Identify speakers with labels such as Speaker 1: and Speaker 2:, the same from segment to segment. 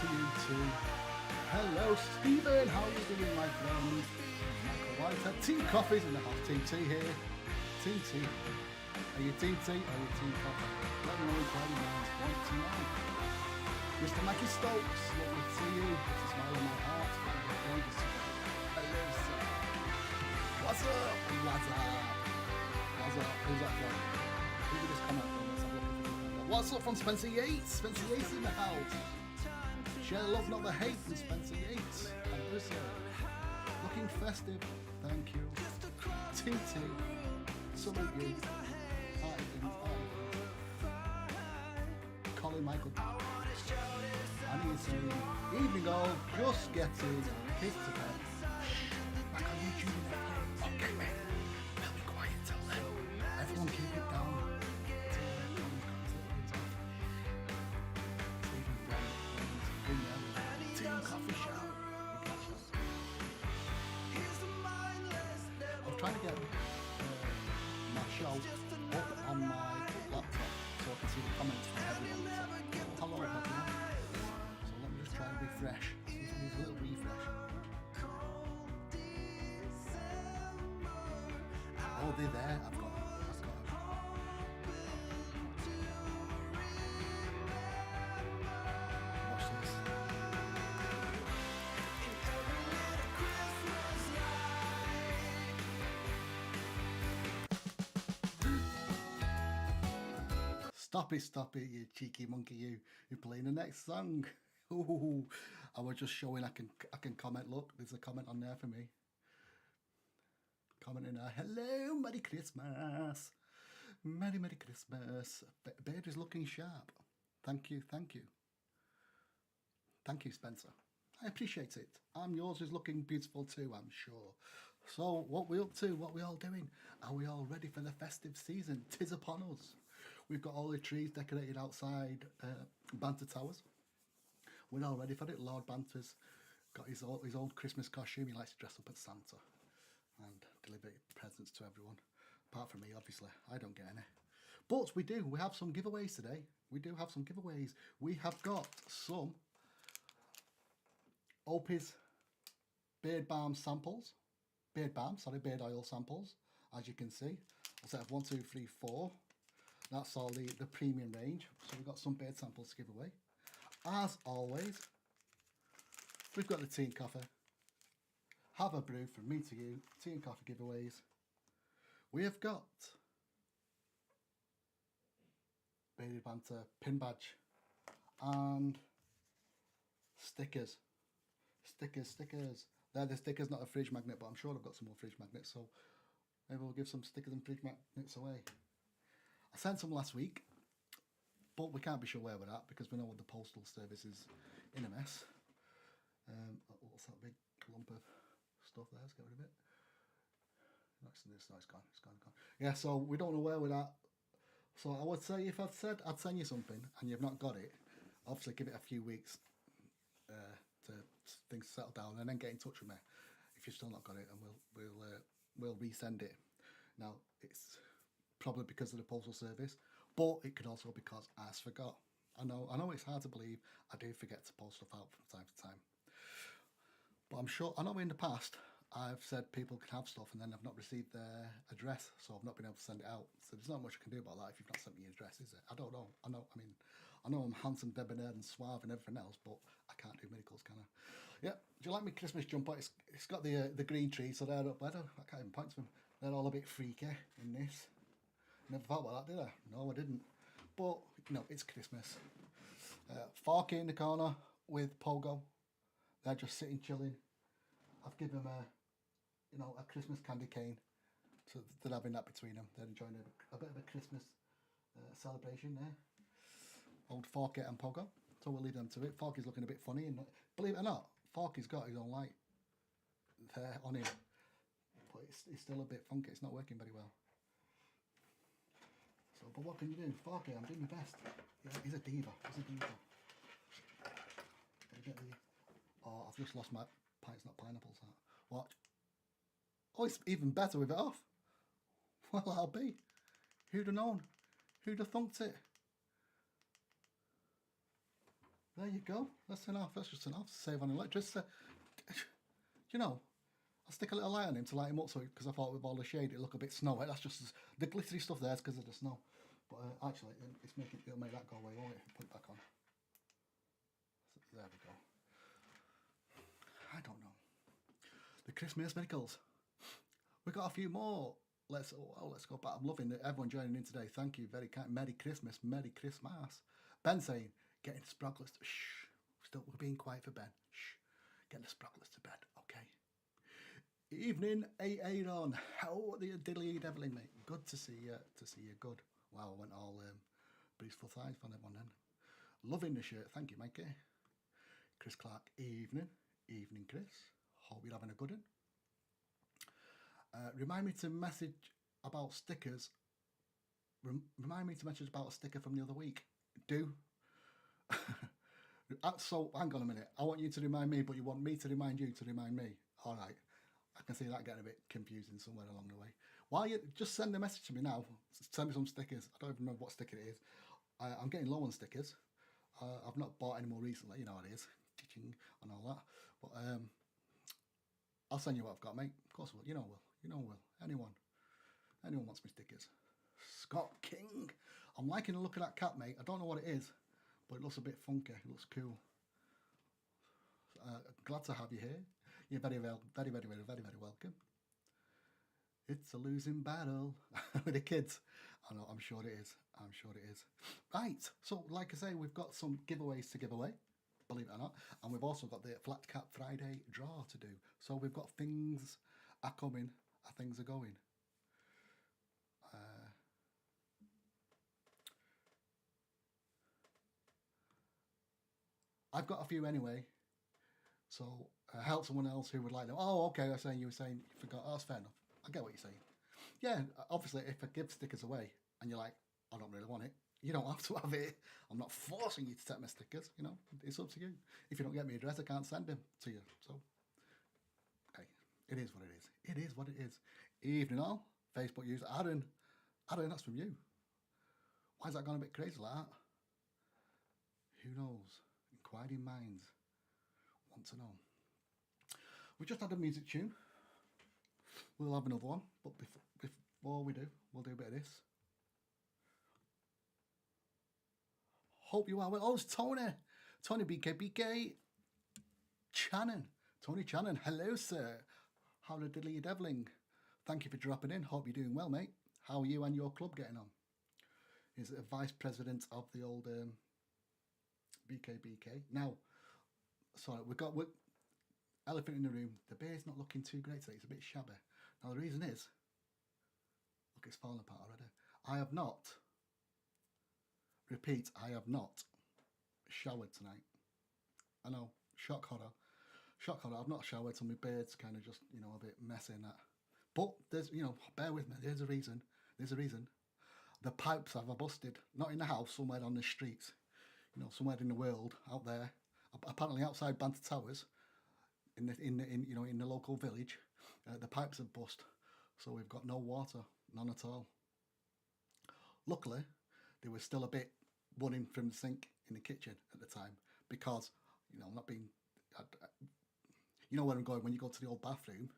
Speaker 1: to you too. Hello, Stephen. How are you doing, my friend? Michael White at Tea Coffees in the house. Team tea here. Team tea. Are you team tea or are you team coffee? Let me know in private lines. Want to know. Mr. Mackie Stokes, lovely to see you. It's a smile on my heart. Hello, sir. What's up? What's up? What's up? Who's that from? Who did this come up from? Let's have a look at it. What's up from Spencer Yates? Spencer Yates in the house. Share love, not the hate from Spencer Yates. Hello, sir. Looking festive. Thank you. TT. Salute you. Hi, Colin Michael. I need some evening all. Just getting kids to bed. Back on YouTube. Okay, mate. We'll be quiet till then. Everyone keep it down. Coffee shop. I'm trying to get my show up on my laptop so I can see the comments from everyone. So, hello, everyone. So let me just try and refresh. See if it needs a little refresh. Oh, they're there. I've got them. Stop it, you cheeky monkey, you. You're playing the next song. Ooh, I was just showing I can comment. Look, there's a comment on there for me. Commenting there. Hello, Merry Christmas. Merry Christmas. Beard is looking sharp. Thank you. Thank you, Spencer. I appreciate it. And yours is looking beautiful too, I'm sure. So, what we up to? What we all doing? Are we all ready for the festive season? 'Tis upon us. We've got all the trees decorated outside Banter Towers. We're all ready for it. Lord Banter's got his old Christmas costume. He likes to dress up as Santa and deliver presents to everyone. Apart from me, obviously. I don't get any. But we do. We have some giveaways today. We do have some giveaways. We have got some Opie's beard balm samples. Beard oil samples. As you can see. I'll set up 1, 2, 3, 4. That's all the premium range. So we've got some beard samples to give away. As always, we've got the tea and coffee. Have a brew from me to you. Tea and coffee giveaways. We have got Bearded Banter pin badge and stickers. Stickers. They're the stickers, not a fridge magnet, but I'm sure I've got some more fridge magnets, so maybe we'll give some stickers and fridge magnets away. I sent some last week, but we can't be sure where we're at because we know what the postal service is in a mess. What's that big lump of stuff there? Let's get rid of it. No, it's gone. Yeah, so we don't know where we're at. So I would say if I'd said I'd send you something and you've not got it, obviously give it a few weeks to things settle down, and then get in touch with me if you've still not got it, and we'll resend it. Now it's probably because of the postal service, but it could also be because I forgot. I know it's hard to believe. I do forget to post stuff out from time to time, but I'm sure I know in the past I've said people can have stuff and then I've not received their address, so I've not been able to send it out. So there's not much I can do about that if you've not sent me your address, is it? I don't know. I know I'm handsome, debonair and suave and everything else, but I can't do miracles, can I? Yeah. Do you like my Christmas jumper? It's got the green tree, so they're up. I can't even point to them. They're all a bit freaky in this. Never thought about that, did I? No, I didn't. But it's Christmas. Forky in the corner with Pogo. They're just sitting chilling. I've given them a Christmas candy cane, so they're having that between them. They're enjoying a bit of a Christmas celebration there. Old Forky and Pogo. So we'll leave them to it. Forky's looking a bit funny, and believe it or not, Forky's got his own light there on him, but it's still a bit funky. It's not working very well. So, but what can you do? Forky, I'm doing my best. Yeah, he's a diva. Oh, I've just lost my pints, not pineapples. That. What? Oh, it's even better with it off. Well, I'll be. Who'd have known? Who'd have thunked it? There you go. That's enough. That's just enough to save on electricity. You know, I'll stick a little light on him to light him up, so because I thought with all the shade it'd look a bit snowy. That's just the glittery stuff there is because of the snow. But actually, it'll make that go away, won't it? If you put it back on. So there we go. I don't know. The Christmas miracles. We got a few more. Let's go back. I'm loving everyone joining in today. Thank you. Very kind. Merry Christmas. Merry Christmas. Ben saying, getting sprogglers. Shh. We're being quiet for Ben. Shh. Getting the sprogglers to bed. Okay. Evening, Aaron. How the diddly deviling, mate? Good to see you. Good. Wow, I went all Breeze full thighs for everyone then. Loving the shirt. Thank you, Mikey. Chris Clark. Evening. Evening, Chris. Hope you're having a good one. Remind me to message about stickers. Remind me to message about a sticker from the other week. Do. So, hang on a minute. I want you to remind me, but you want me to remind you to remind me. All right. I can see that getting a bit confusing somewhere along the way. Why you just send a message to me now? Send me some stickers. I don't even remember what sticker it is. I'm getting low on stickers. I've not bought any more recently. You know how it is. Teaching and all that. But I'll send you what I've got, mate. Of course I will. You know I will. You know I will. Anyone wants me stickers. Scott King. I'm liking the look of that cat, mate. I don't know what it is, but it looks a bit funky. It looks cool. Glad to have you here. You're very welcome. It's a losing battle with the kids. I know, I'm sure it is. Right, so like I say, we've got some giveaways to give away, believe it or not. And we've also got the Flat Cap Friday draw to do. So we've got things are coming, things are going. I've got a few anyway. So help someone else who would like them. Oh, okay, you were saying you forgot. Oh, that's fair enough. I get what you're saying. Yeah, obviously, if I give stickers away and you're like, I don't really want it, you don't have to have it. I'm not forcing you to take my stickers, you know. It's up to you. If you don't get me address, I can't send them to you. So, okay, it is what it is. It is what it is. Evening all. Facebook user Aaron, that's from you. Why is that gone a bit crazy like that? Who knows? Inquiring minds want to know. We just had a music tune. We'll have another one, but before we do, we'll do a bit of this. Hope you are well. Oh, it's Tony BK Channon. Tony Channon, hello sir. How the diddly you deviling? Thank you for dropping in. Hope you're doing well, mate. How are you and your club getting on? He's a vice president of the old BK. Now, sorry, we've got elephant in the room. The beer's not looking too great today. It's a bit shabby. Now, the reason is, look, it's falling apart already. I have not showered tonight. I know, shock horror. I've not showered, so my beard's kind of just, you know, a bit messy and that. But there's, you know, bear with me. There's a reason. The pipes have busted. Not in the house, somewhere on the streets. You know, somewhere in the world out there. Apparently outside Banter Towers, in the local village, the pipes have bust. So we've got no water, none at all. Luckily, there was still a bit running from the sink in the kitchen at the time because, you know, you know where I'm going when you go to the old bathroom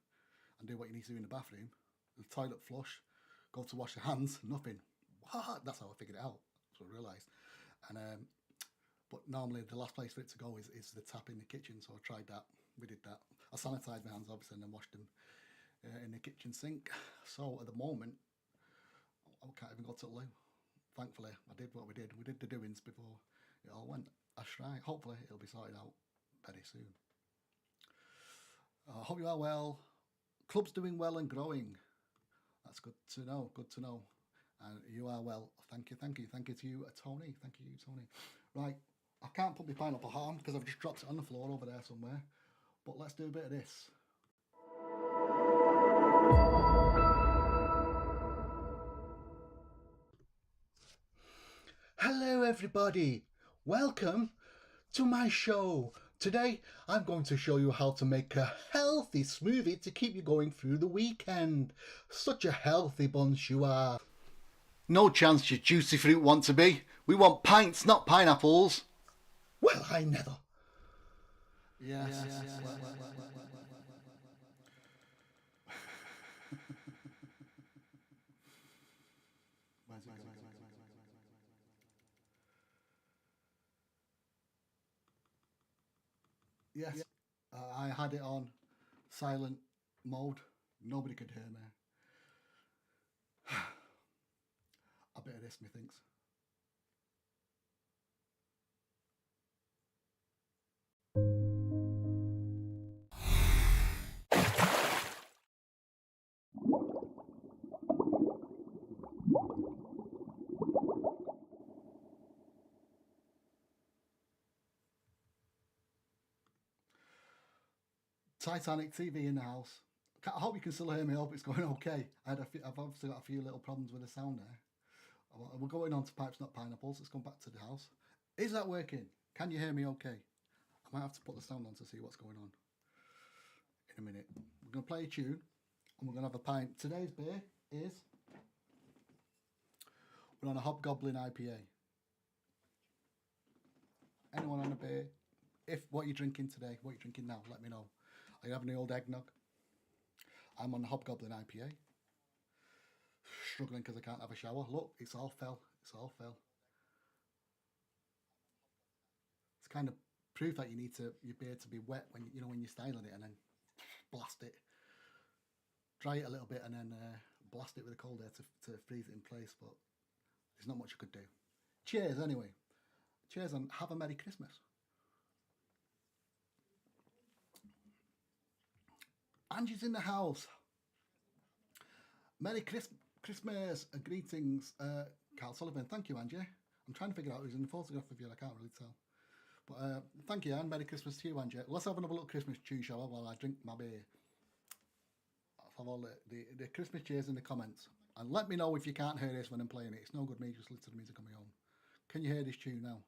Speaker 1: and do what you need to do in the bathroom. The toilet flush, go to wash your hands, nothing. What? That's how I figured it out. That's what I realised. And but normally the last place for it to go is the tap in the kitchen. So I tried that. We did that. I sanitised my hands obviously and then washed them in the kitchen sink. So at the moment, I can't even go to the loo. Thankfully, I did what we did. We did the doings before it all went astray. Hopefully, it'll be sorted out very soon. I hope you are well. Club's doing well and growing. That's good to know. And you are well. Thank you to you, Tony. Thank you, Tony. Right, I can't put my pineapple harm because I've just dropped it on the floor over there somewhere. But let's do a bit of this. Hello everybody, welcome to my show. Today I'm going to show you how to make a healthy smoothie to keep you going through the weekend. Such a healthy bunch you are. No chance you juicy fruit want to be. We want pints, not pineapples. Well, I never. Yes. Where's it going? Yes, I had it on silent mode. Nobody could hear me. A bit of this, methinks. Titanic TV in the house. I hope you can still hear me. I hope it's going okay. I've obviously got a few little problems with the sound there. We're going on to Pipes Not Pineapples. Let's come back to the house. Is that working? Can you hear me okay? I might have to put the sound on to see what's going on in a minute. We're going to play a tune and we're going to have a pint. Today's beer is... We're on a Hobgoblin IPA. Anyone on a beer? What you're drinking today, what you're drinking now, let me know. Are you having the old eggnog? I'm on the Hobgoblin IPA. Struggling because I can't have a shower. Look, it's all fell. It's all fell. It's kind of proof that you need your beer to be wet when when you're styling it, and then blast it. Dry it a little bit and then blast it with a cold air to freeze it in place. But there's not much you could do. Cheers anyway. Cheers and have a Merry Christmas. Angie's in the house. Merry Christmas and greetings, Carl Sullivan. Thank you, Angie. I'm trying to figure out who's in the photograph of you. I can't really tell. But thank you, and Merry Christmas to you, Angie. Let's have another little Christmas tune, shall we, while I drink my beer. Let's have all the Christmas cheers in the comments. And let me know if you can't hear this when I'm playing it. It's no good me just listening to the music on my own. Can you hear this tune now?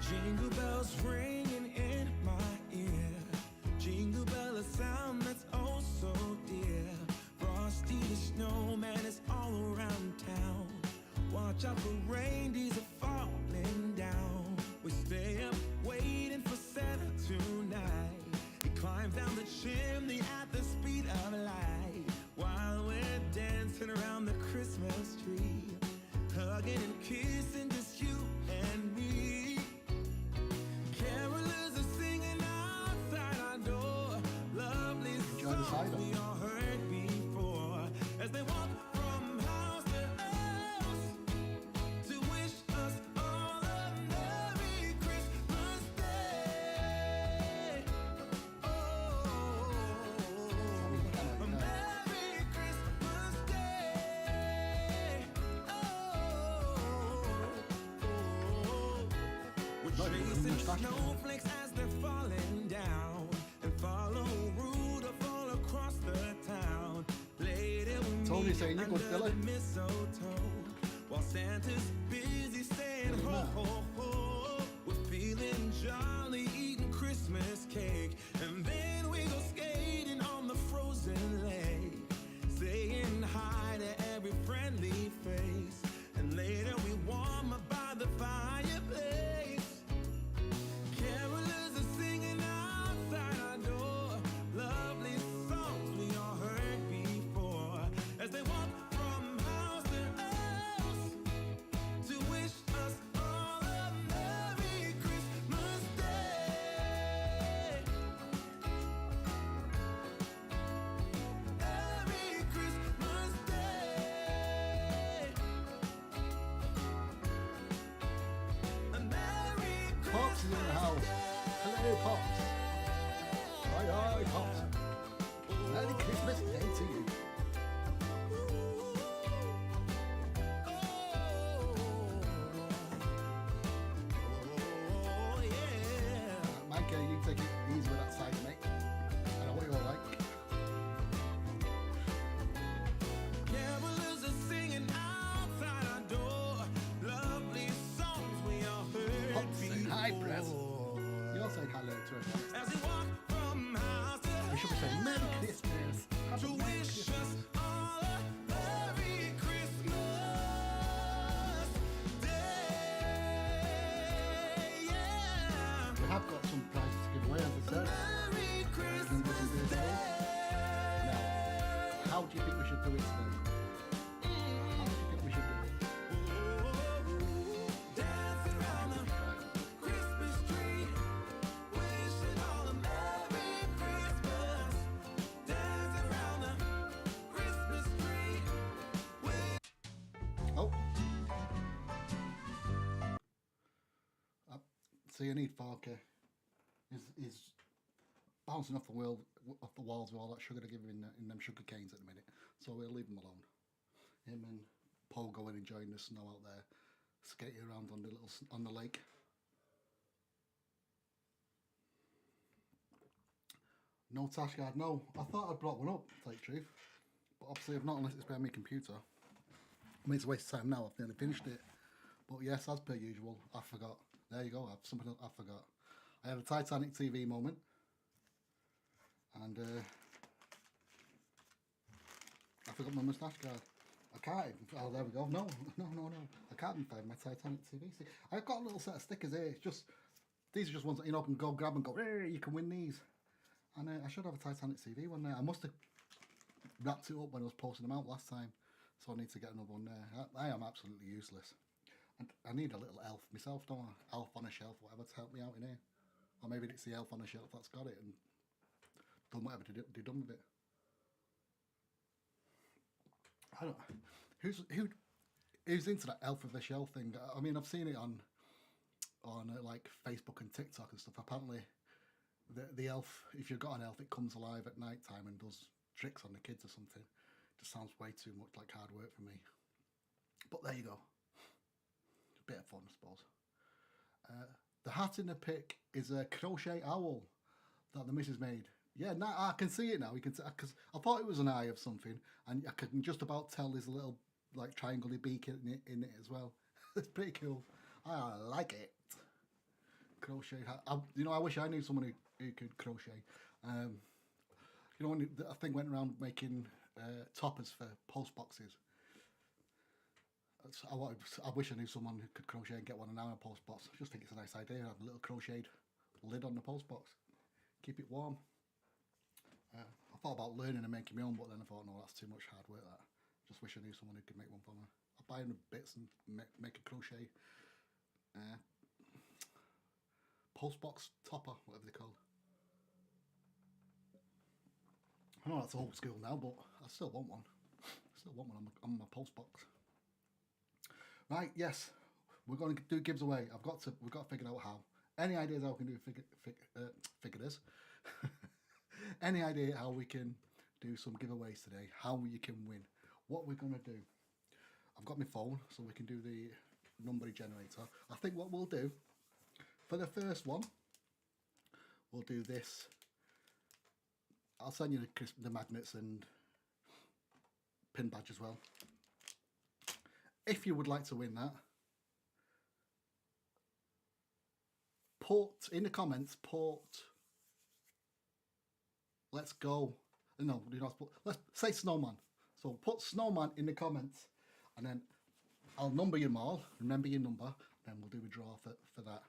Speaker 2: Jingle bells ringing in my ear. Jingle bell, a sound that's oh so dear. Frosty the snowman is all around town. Watch out for reindeers are falling down. We stay up waiting for Santa tonight. He climbs down the chimney at the speed of light, while we're dancing around the Christmas tree, hugging and kissing just you and me. Carolers are singing outside our door, lovely songs we all heard before, as they walk from house to house to wish us all a Merry Christmas Day. Oh, a Merry Christmas Day. We're chasing snowflakes as they're falling down, and follow Rudolph all across the town. Later we meet under the mistletoe, while Santa's busy saying ho ho ho. We're feeling jolly, eating Christmas cake, and then we go skating on the frozen lake, saying hi to every friendly face, and later we warm up by the fireplace. Carolers are singing outside our door, lovely songs we all heard before, as they walk from house to house to wish us all a Merry Christmas Day. Merry Christmas Day. A Merry
Speaker 1: Pops is in the house. Hello, Pops. Hi, hi, Pops. Merry Christmas Day to you.
Speaker 2: Oh, yeah.
Speaker 1: Mike, you take it easy with that side, mate. I know what you're like.
Speaker 2: Carolers are singing outside our door, lovely songs we all heard
Speaker 1: Pops saying hi,
Speaker 2: before.
Speaker 1: Brez. You're saying hello to everyone.
Speaker 2: As we walk from house
Speaker 1: do it today. How do you think we should do it?
Speaker 2: Dance around the Christmas tree, wishing all a Merry Christmas. Dance around the Christmas tree.
Speaker 1: Oh. So you need 4K. He's bouncing off the walls with all that sugar to give him in them sugar canes at the minute. So we'll leave him alone. Him and Paul going enjoying the snow out there, skating around on the lake. No tash guard, no. I thought I'd brought one up, to tell you the truth. But obviously I've not unless it's behind my computer. I mean, it's a waste of time now, I've nearly finished it. But yes, as per usual, I forgot. There you go, I've something I forgot. I had a Titanic TV moment. And I forgot my moustache guard. I can't even, oh there we go. No. I can't even find my Titanic TV. See, I've got a little set of stickers here. It's just, these are just ones that you know can go grab and go, hey, you can win these. And I should have a Titanic TV one there. I must have wrapped it up when I was posting them out last time. So I need to get another one there. I am absolutely useless. And I need a little elf myself, don't I? Elf on a shelf, whatever, to help me out in here. Or maybe it's the elf on a shelf that's got it and done whatever to done with it. I don't. Who's into that elf with a shelf thing? I mean, I've seen it on like Facebook and TikTok and stuff. Apparently, the elf, if you've got an elf, it comes alive at night time and does tricks on the kids or something. Just sounds way too much like hard work for me. But there you go. A bit of fun, I suppose. The hat in the pic is a crochet owl that the missus made. Yeah, now I can see it now. You can see, because I thought it was an eye of something, and I can just about tell there's a little like triangle-y beak in it as well. It's pretty cool. I like it. Crochet hat. I wish I knew someone who could crochet. You know, when the thing went around making toppers for post boxes. I wish I knew someone who could crochet and get one in our post box. I just think it's a nice idea. Have a little crocheted lid on the post box. Keep it warm. I thought about learning and making my own, but then I thought, no, that's too much hard work. That. Just wish I knew someone who could make one for me. I'll buy them the bits and make a crochet post box topper, whatever they're called. I know that's old school now, but I still want one. I still want one on my post box. Right, yes, we're going to do gives away. We've got to figure out how. Any ideas how we can do figure this? Any idea how we can do some giveaways today? How you can win? What we're going to do? I've got my phone, so we can do the number generator. I think what we'll do for the first one, we'll do this. I'll send you the magnets and pin badge as well. If you would like to win that, put in the comments, let's go. No, do not put, let's say snowman. So put snowman in the comments, and then I'll number them all. Remember your number, and then we'll do a draw for that.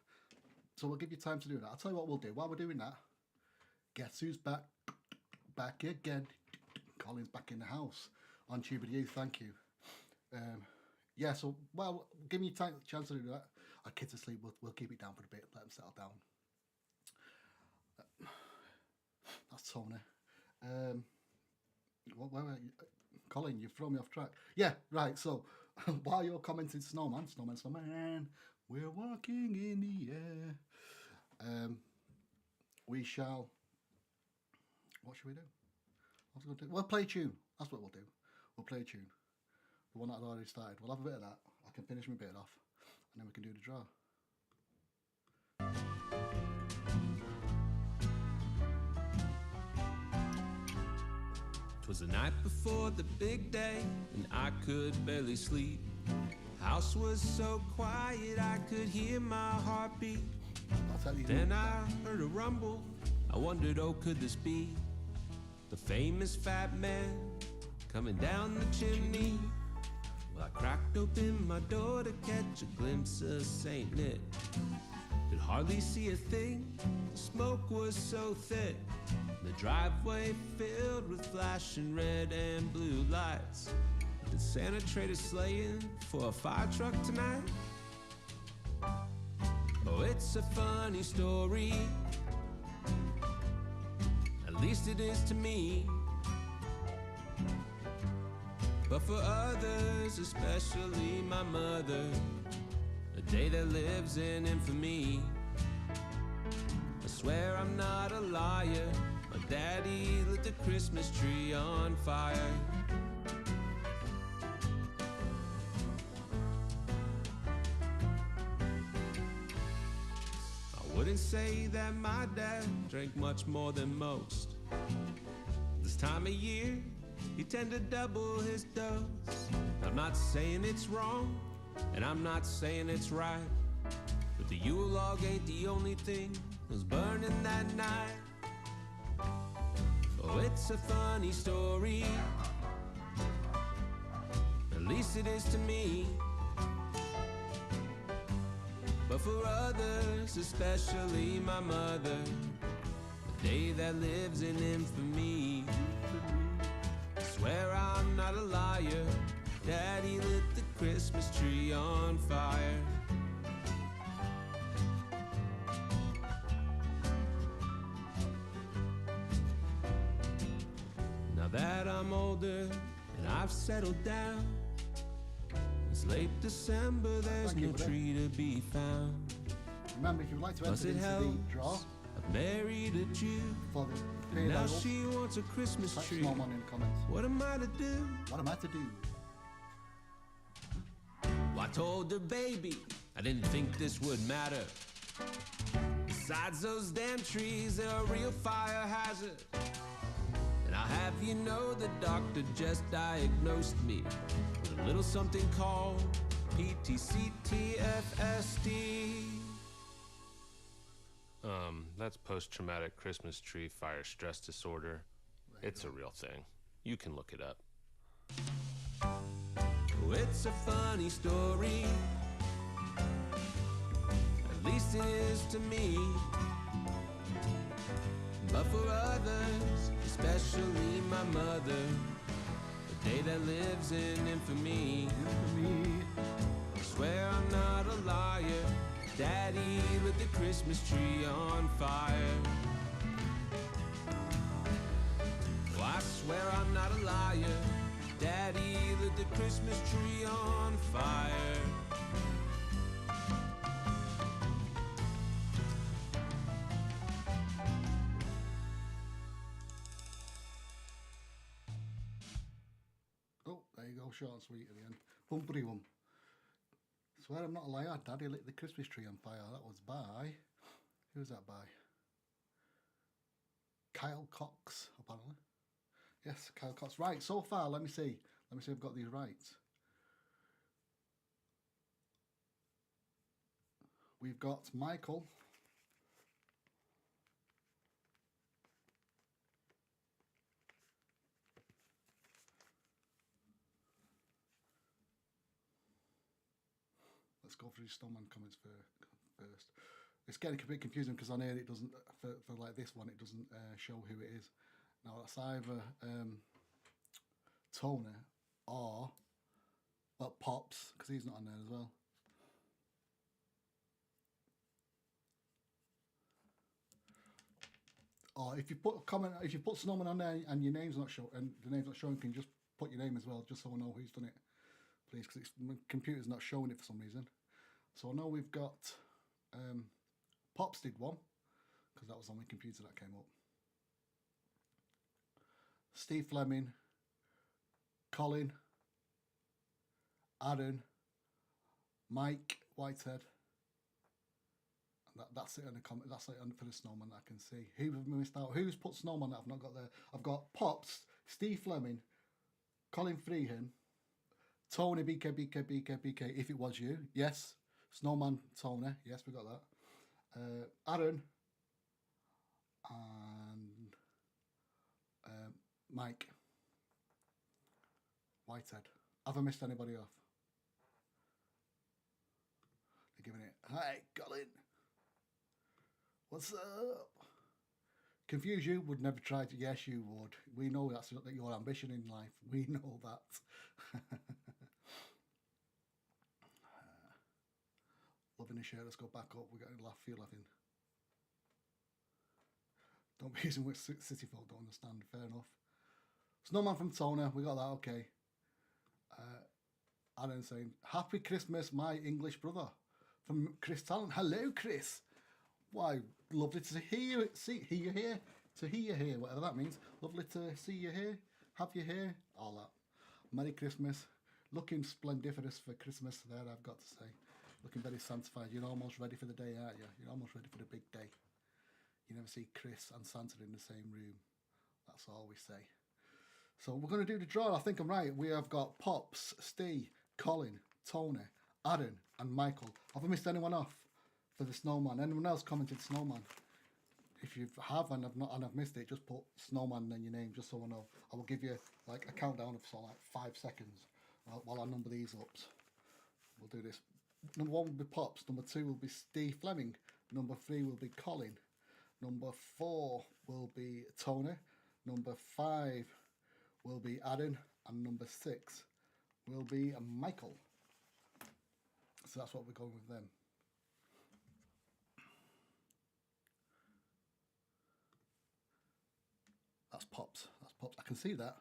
Speaker 1: So we'll give you time to do that. I'll tell you what we'll do. While we're doing that, guess who's back again? Colin's back in the house on Tube of You. Thank you. Yeah, so, well, give me a chance to do that. Our kids asleep, we'll keep it down for a bit, let them settle down. That's Tony. Where Colin, you've thrown me off track. Yeah, right, so, while you're commenting snowman, we're walking in the air. We shall, what should we do? What's going to do? We'll play a tune. That's what we'll do. We'll play a tune. The one that I'd already started. We'll have a bit of that. I can finish my bit off, and then we can do the draw.
Speaker 2: 'Twas the night before the big day, and I could barely sleep. House was so quiet I could hear my heartbeat. Then I heard a rumble. I wondered, oh, could this be the famous fat man coming down the chimney? Well, I cracked open my door to catch a glimpse of Saint Nick. It hardly see a thing. The smoke was so thick, the driveway filled with flashing red and blue lights. Did Santa trade a sleighing for a fire truck tonight? Oh, it's a funny story, at least it is to me. But for others, especially my mother, a day that lives in infamy. I swear I'm not a liar, my daddy lit the Christmas tree on fire. I wouldn't say that my dad drank much more than most. This time of year, he tend to double his dose. I'm not saying it's wrong, and I'm not saying it's right, but the Yule log ain't the only thing that was burning that night. Oh, it's a funny story, at least it is to me. But for others, especially my mother, a day that lives in infamy. I swear I'm not a liar, Daddy lit the Christmas tree on fire. Now that I'm older and I've settled down, it's late December, there's no tree to be found.
Speaker 1: Remember, if you'd like to enter into the draw,
Speaker 2: I've married a Jew,
Speaker 1: for the
Speaker 2: now she wants a Christmas tree.
Speaker 1: Small one in the comments.
Speaker 2: What am I to do?
Speaker 1: What am I to do?
Speaker 2: Well, I told her, baby, I didn't think this would matter. Besides those damn trees, they're a real fire hazard. And I'll have you know the doctor just diagnosed me with a little something called PTCTFSD.
Speaker 3: That's post-traumatic Christmas tree fire stress disorder. It's a real thing. You can look it up.
Speaker 2: Oh, it's a funny story, at least it is to me. But for others, especially my mother, a day that lives in infamy. I swear I'm not a liar, Daddy lit the Christmas tree on fire. Oh, I swear I'm not a liar, Daddy lit the Christmas tree on fire.
Speaker 1: Oh, there you go, short and sweet at the end. Bumpity wum. Swear I'm not a liar, Daddy lit the Christmas tree on fire. That was by, who was that by? Kyle Cox, apparently. Yes, Kyle Cox. Right, so far, let me see. Let me see if I've got these right. We've got Michael. Let's go through Snowman comments first. It's getting a bit confusing because on here it doesn't, for like this one, it doesn't show who it is. Now that's either Tony or Pops, because he's not on there as well. Or if you put a comment, if you put Snowman on there and your name's not showing, and the name's not showing, can you just put your name as well, just so I know who's done it, please, because my computer's not showing it for some reason. So I know we've got Pops did one, because that was on my computer that came up. Steve Fleming, Colin, Aaron, Mike Whitehead. That's it on the comment. That's it for the Snowman that I can see. Who have we missed out? Who's put Snowman that I've not got there? I've got Pops, Steve Fleming, Colin Freehan, Tony BK. If it was you, yes. Snowman Tony, yes, we got that. Aaron and Mike Whitehead. Have I missed anybody off? They're giving it. Hi, Colin. What's up? Confuse you would never try to. Yes, you would. We know that's not your ambition in life. We know that. Loving the shirt. Let's go back up. We're getting a few laughing. Don't be using which city folk don't understand. Fair enough. Snowman from Toner. We got that. Okay. Aaron saying, "Happy Christmas, my English brother." From Chris Talent. Hello, Chris. Why, lovely to hear you. Hear you here. To hear you here, whatever that means. Lovely to see you here. Have you here. All that. Merry Christmas. Looking splendiferous for Christmas there, I've got to say. Looking very sanctified. You're almost ready for the day, aren't you? You're almost ready for the big day. You never see Chris and Santa in the same room. That's all we say. So we're going to do the draw. I think I'm right. We have got Pops, Steve, Colin, Tony, Aaron, and Michael. Have I missed anyone off for the snowman? Anyone else commented snowman? If you have and I've missed it, just put snowman in your name, just so I know. I will give you like a countdown of like 5 seconds while I number these up. We'll do this. Number 1 will be Pops. Number 2 will be Steve Fleming. Number 3 will be Colin. Number 4 will be Tony. Number 5 will be Aaron. And number 6 will be Michael. So that's what we're going with them. That's Pops. That's Pops. I can see that.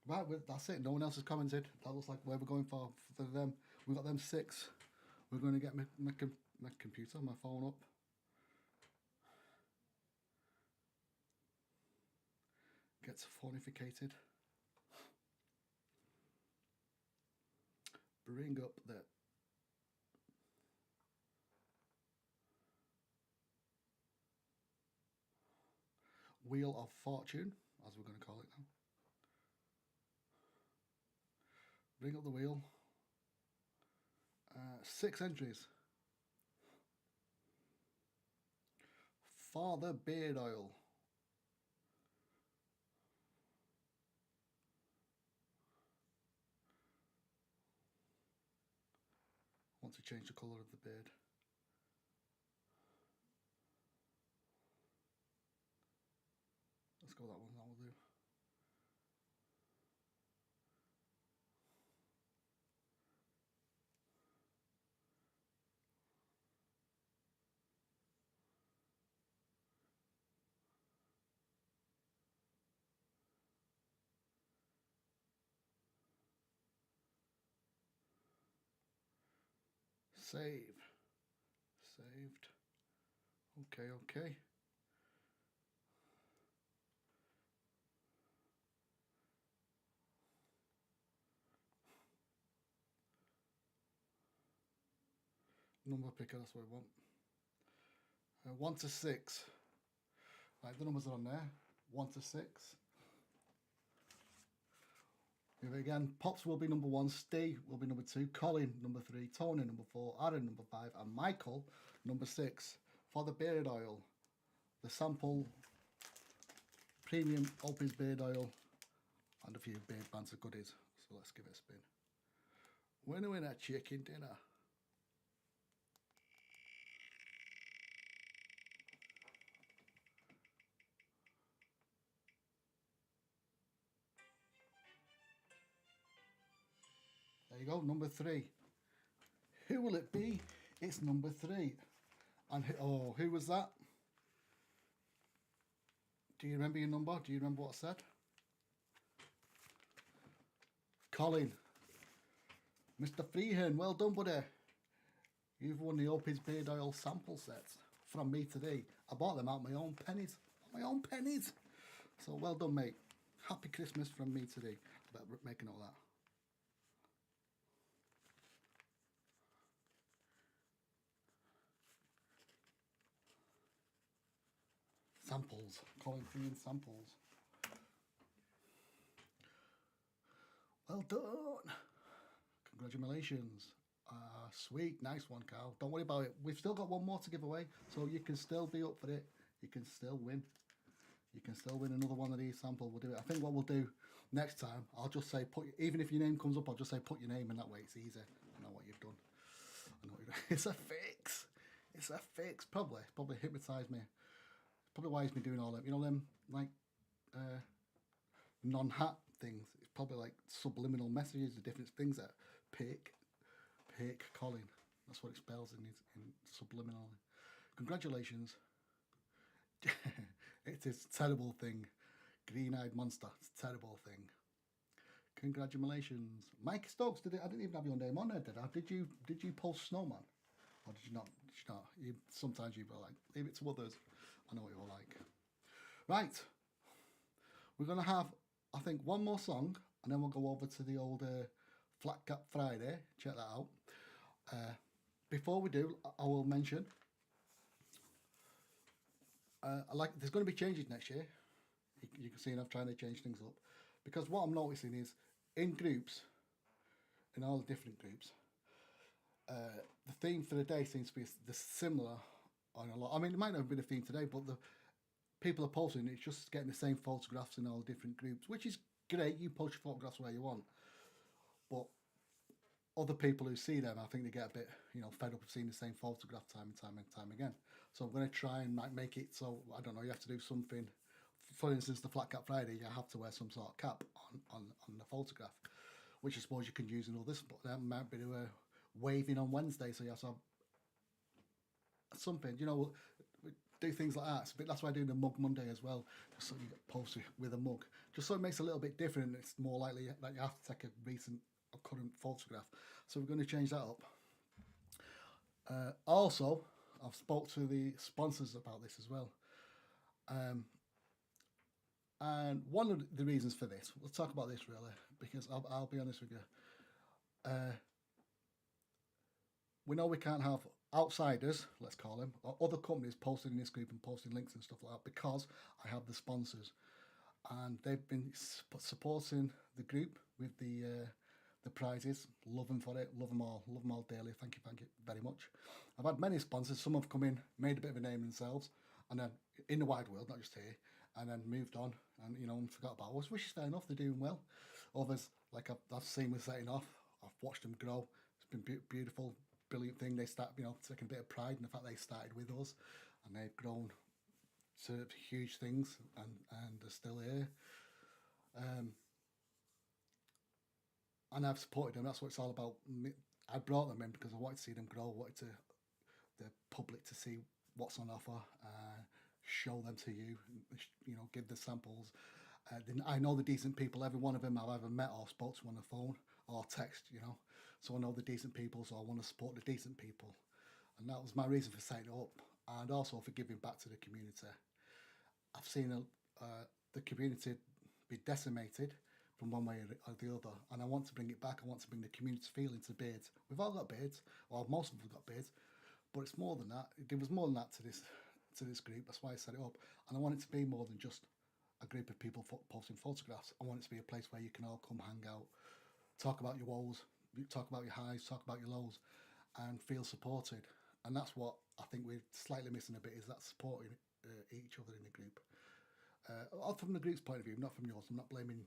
Speaker 1: Right, that's it. No one else has commented. That looks like where we're going for them. We've got them 6. We're going to get my computer, my phone up. Gets phonificated. Bring up the Wheel of Fortune, as we're going to call it now. Bring up the wheel. 6 entries. Father Beard Oil. Want to change the colour of the beard. Let's go that one, that will do. Save. Saved. Okay, okay. Number picker, that's what we want. 1 to 6. Right, the numbers are on there. 1 to 6. Here again, Pops will be number 1, Steve will be number 2, Colin number 3, Tony number 4, Aaron number 5, and Michael number 6 for the beard oil. The sample premium Opie's beard oil and a few beard banter goodies. So let's give it a spin. Winner, winner, chicken dinner. There you go, number 3. Who will it be? It's number 3. And oh, who was that? Do you remember your number? Do you remember what I said? Colin. Mr. Freehan, well done, buddy. You've won the Opie's beard oil sample sets from me today. I bought them out my own pennies. My own pennies. So well done, mate. Happy Christmas from me today. I better make a note of that. Samples, Colin Freehan samples. Well done. Congratulations. Sweet, nice one, Carl. Don't worry about it. We've still got one more to give away, so you can still be up for it. You can still win. You can still win another one of these samples. We'll do it. I think what we'll do next time, I'll just say, even if your name comes up, I'll just say put your name, and that way it's easy. I know what you've done. I know it's a fix. It's a fix. Probably hypnotised me. Probably why he's been doing all them. You know them like non-hat things. It's probably like subliminal messages, the different things that pick Colin. That's what it spells in subliminal. Congratulations. It is a terrible thing. Green-eyed monster. It's a terrible thing. Congratulations, Mike Stokes. I didn't even have your name on there, did I? Did you post Snowman, or did you not? Sometimes you were like, leave it to others. I know what you're like. Right, we're gonna have, I think, one more song, and then we'll go over to the old Flat Cap Friday. Check that out. Before we do, I will mention. There's going to be changes next year. You can see, I'm trying to change things up, because what I'm noticing is in groups, in all the different groups, the theme for the day seems to be similar on a lot. I mean, it might not have been a theme today, but the people are posting, it's just getting the same photographs in all different groups, which is great. You post your photographs where you want, but other people who see them, I think they get a bit, fed up of seeing the same photograph time and time again. So I'm going to try and make it so, I don't know, you have to do something. For instance, the Flat Cap Friday, you have to wear some sort of cap on the photograph, which I suppose you can use in all this, but that might be waving on Wednesday, so you have to have something, do things like that. That's why I do the Mug Monday as well, just so you get posted with a mug, just so it makes it a little bit different. It's more likely that you have to take a current photograph. So we're going to change that up. Also, I've spoke to the sponsors about this as well. And one of the reasons for this, we'll talk about this really, because I'll be honest with you. We know we can't have outsiders, let's call them, or other companies posting in this group and posting links and stuff like that, because I have the sponsors. And they've been supporting the group with the prizes. Love them for it. Love them all daily. Thank you very much. I've had many sponsors. Some have come in, made a bit of a name themselves, and then in the wide world, not just here, and then moved on and forgot about us, which is fair enough. They're doing well. Others, like I've seen with setting off, I've watched them grow. It's been beautiful, brilliant thing. They start taking a bit of pride in the fact they started with us, and they've grown to huge things, and they're still here. And I've supported them. That's what it's all about. I brought them in because I wanted to see them grow. I wanted the public to see what's on offer, show them to you, give the samples. I know the decent people. Every one of them I've either met or spoke to on the phone or text, So I know the decent people, so I want to support the decent people. And that was my reason for setting it up, and also for giving back to the community. I've seen the community be decimated from one way or the other, and I want to bring it back. I want to bring the community feel into beards. We've all got beards, or most of us have got beards, but it's more than that. It gives more than that to this group. That's why I set it up, and I want it to be more than just a group of people posting photographs. I want it to be a place where you can all come hang out, talk about your woes, talk about your highs, talk about your lows, and feel supported. And that's what I think we're slightly missing a bit, is that supporting each other in the group. From the group's point of view, not from yours. I'm not blaming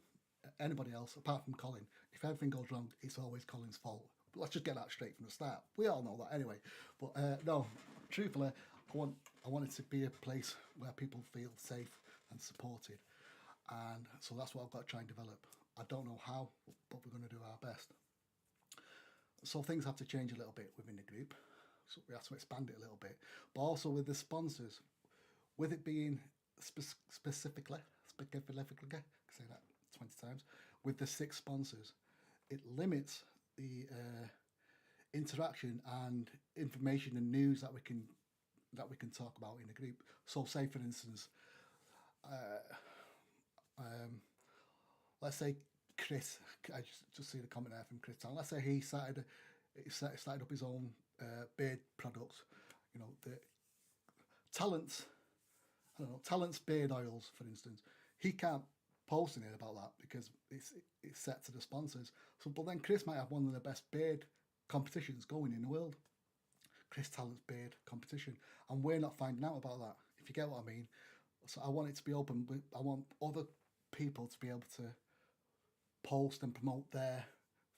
Speaker 1: anybody else apart from Colin. If everything goes wrong, it's always Colin's fault. But let's just get that straight from the start. We all know that anyway. But no, truthfully, I want it to be a place where people feel safe and supported. And so that's what I've got to try and develop. I don't know how, but we're going to do our best. So things have to change a little bit within the group. So we have to expand it a little bit. But also with the sponsors, with it being specifically, I can say that 20 times, with the 6 sponsors, it limits the interaction and information and news that we can talk about in the group. So say for instance, let's say Chris, I just see the comment there from Chris Town. Let's say he started up his own beard products, the Talents, I don't know, Talents beard oils, for instance. He can't post anything about that because it's set to the sponsors. So, but then Chris might have one of the best beard competitions going in the world. Chris Talents beard competition, and we're not finding out about that, if you get what I mean. So I want it to be open, but I want other people to be able to post and promote their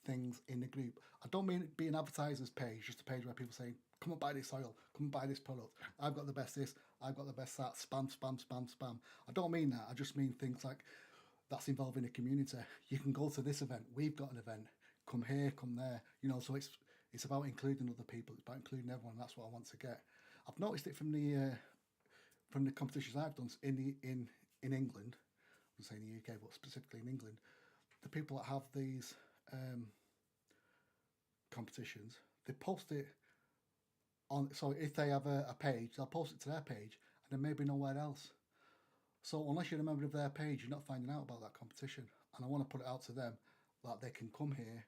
Speaker 1: things in the group. I don't mean it be an advertiser's page, just a page where people say, come and buy this oil, come and buy this product, I've got the best this, I've got the best that, spam, spam, spam, spam. I don't mean that. I just mean things like that's involving the community. You can go to this event, we've got an event, come here, come there, you know. So it's about including other people, it's about including everyone. That's what I want to get. I've noticed it from the competitions I've done in England. I was saying the UK, but specifically in England, the people that have these competitions, they post it on. So if they have a page, they'll post it to their page, and then maybe nowhere else. So unless you're a member of their page, you're not finding out about that competition. And I want to put it out to them that they can come here,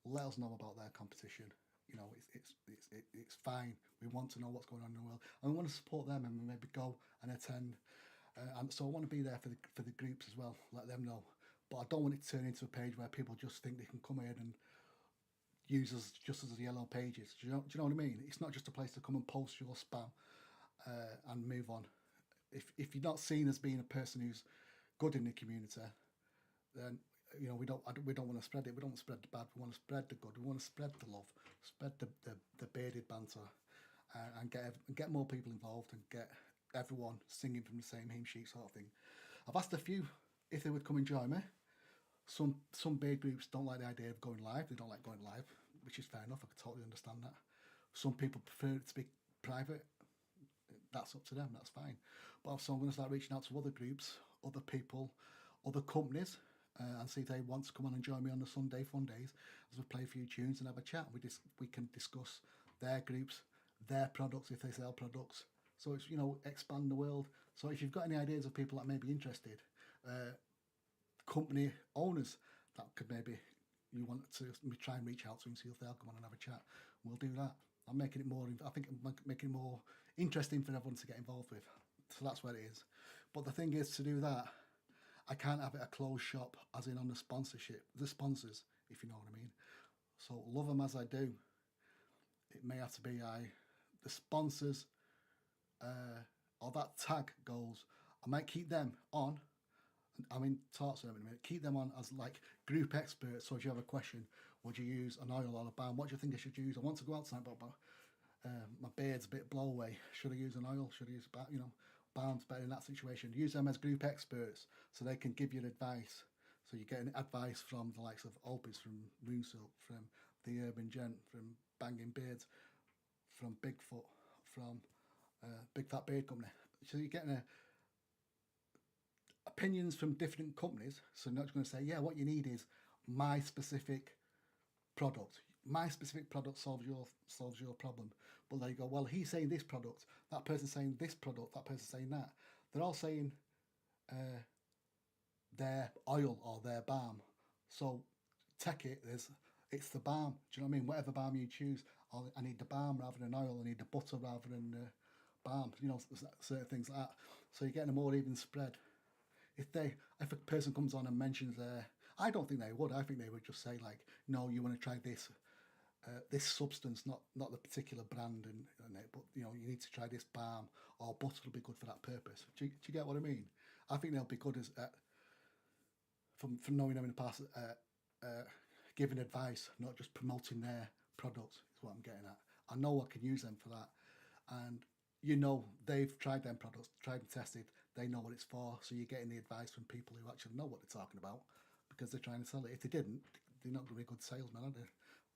Speaker 1: let us know about their competition. You know, it's fine. We want to know what's going on in the world, and we want to support them, and maybe go and attend. And so I want to be there for the groups as well. Let them know, but I don't want it to turn into a page where people just think they can come in and use us just as yellow pages. Do you know what I mean? It's not just a place to come and post your spam and move on. If you're not seen as being a person who's good in the community, then you know we don't want to spread it. We don't want to spread the bad. We want to spread the good. We want to spread the love, spread the bearded banter, and get more people involved and get everyone singing from the same hymn sheet sort of thing. I've asked a few if they would come and join me. Some beard groups don't like the idea of going live. They don't like going live, which is fair enough. I can totally understand that. Some people prefer it to be private. That's up to them. That's fine. But also I'm going to start reaching out to other groups, other people, other companies, and see if they want to come on and join me on the Sunday Fundays as we play a few tunes and have a chat. We can discuss their groups, their products if they sell products. So it's, you know, expand the world. So if you've got any ideas of people that may be interested, company owners that could maybe you want to try and reach out to and see if they'll come on and have a chat, we'll do that. I'm making it more. I think I'm making it more interesting for everyone to get involved with. So that's what it is. But the thing is, to do that, I can't have it a closed shop, as in on the sponsorship, the sponsors, if you know what I mean. So love them as I do. It may have to be the sponsors, or that tag goes. I might keep them on. I'm in talks with them in a minute. Keep them on as like group experts. So if you have a question, would you use an oil or a balm? What do you think I should use? I want to go outside, but my beard's a bit blow away. Should I use an oil? Should I use balms better in that situation? Use them as group experts so they can give you advice. So you're getting advice from the likes of Opus, from Moonsilk, from the Urban Gent, from Banging Beards, from Bigfoot, from Big Fat Beard Company. So you're getting opinions from different companies. So you're not going to say, yeah, what you need is my specific product. My specific product solves your problem. But there you go, well, he's saying this product, that person's saying this product, that person's saying that. They're all saying their oil or their balm. So take it, it's the balm. Do you know what I mean? Whatever balm you choose, I need the balm rather than oil, I need the butter rather than the balm. You know, certain things like that. So you're getting a more even spread. If a person comes on and mentions I don't think they would. I think they would just say like, no, you want to try this substance, not the particular brand, but you know, you need to try this balm or butter will be good for that purpose. Do you get what I mean? I think they'll be good as from knowing them in the past, giving advice, not just promoting their products. Is what I'm getting at. I know I can use them for that, and you know they've tried them products, tried and tested. They know what it's for, so you're getting the advice from people who actually know what they're talking about because they're trying to sell it. If they didn't, they're not going to be good salesmen, are they?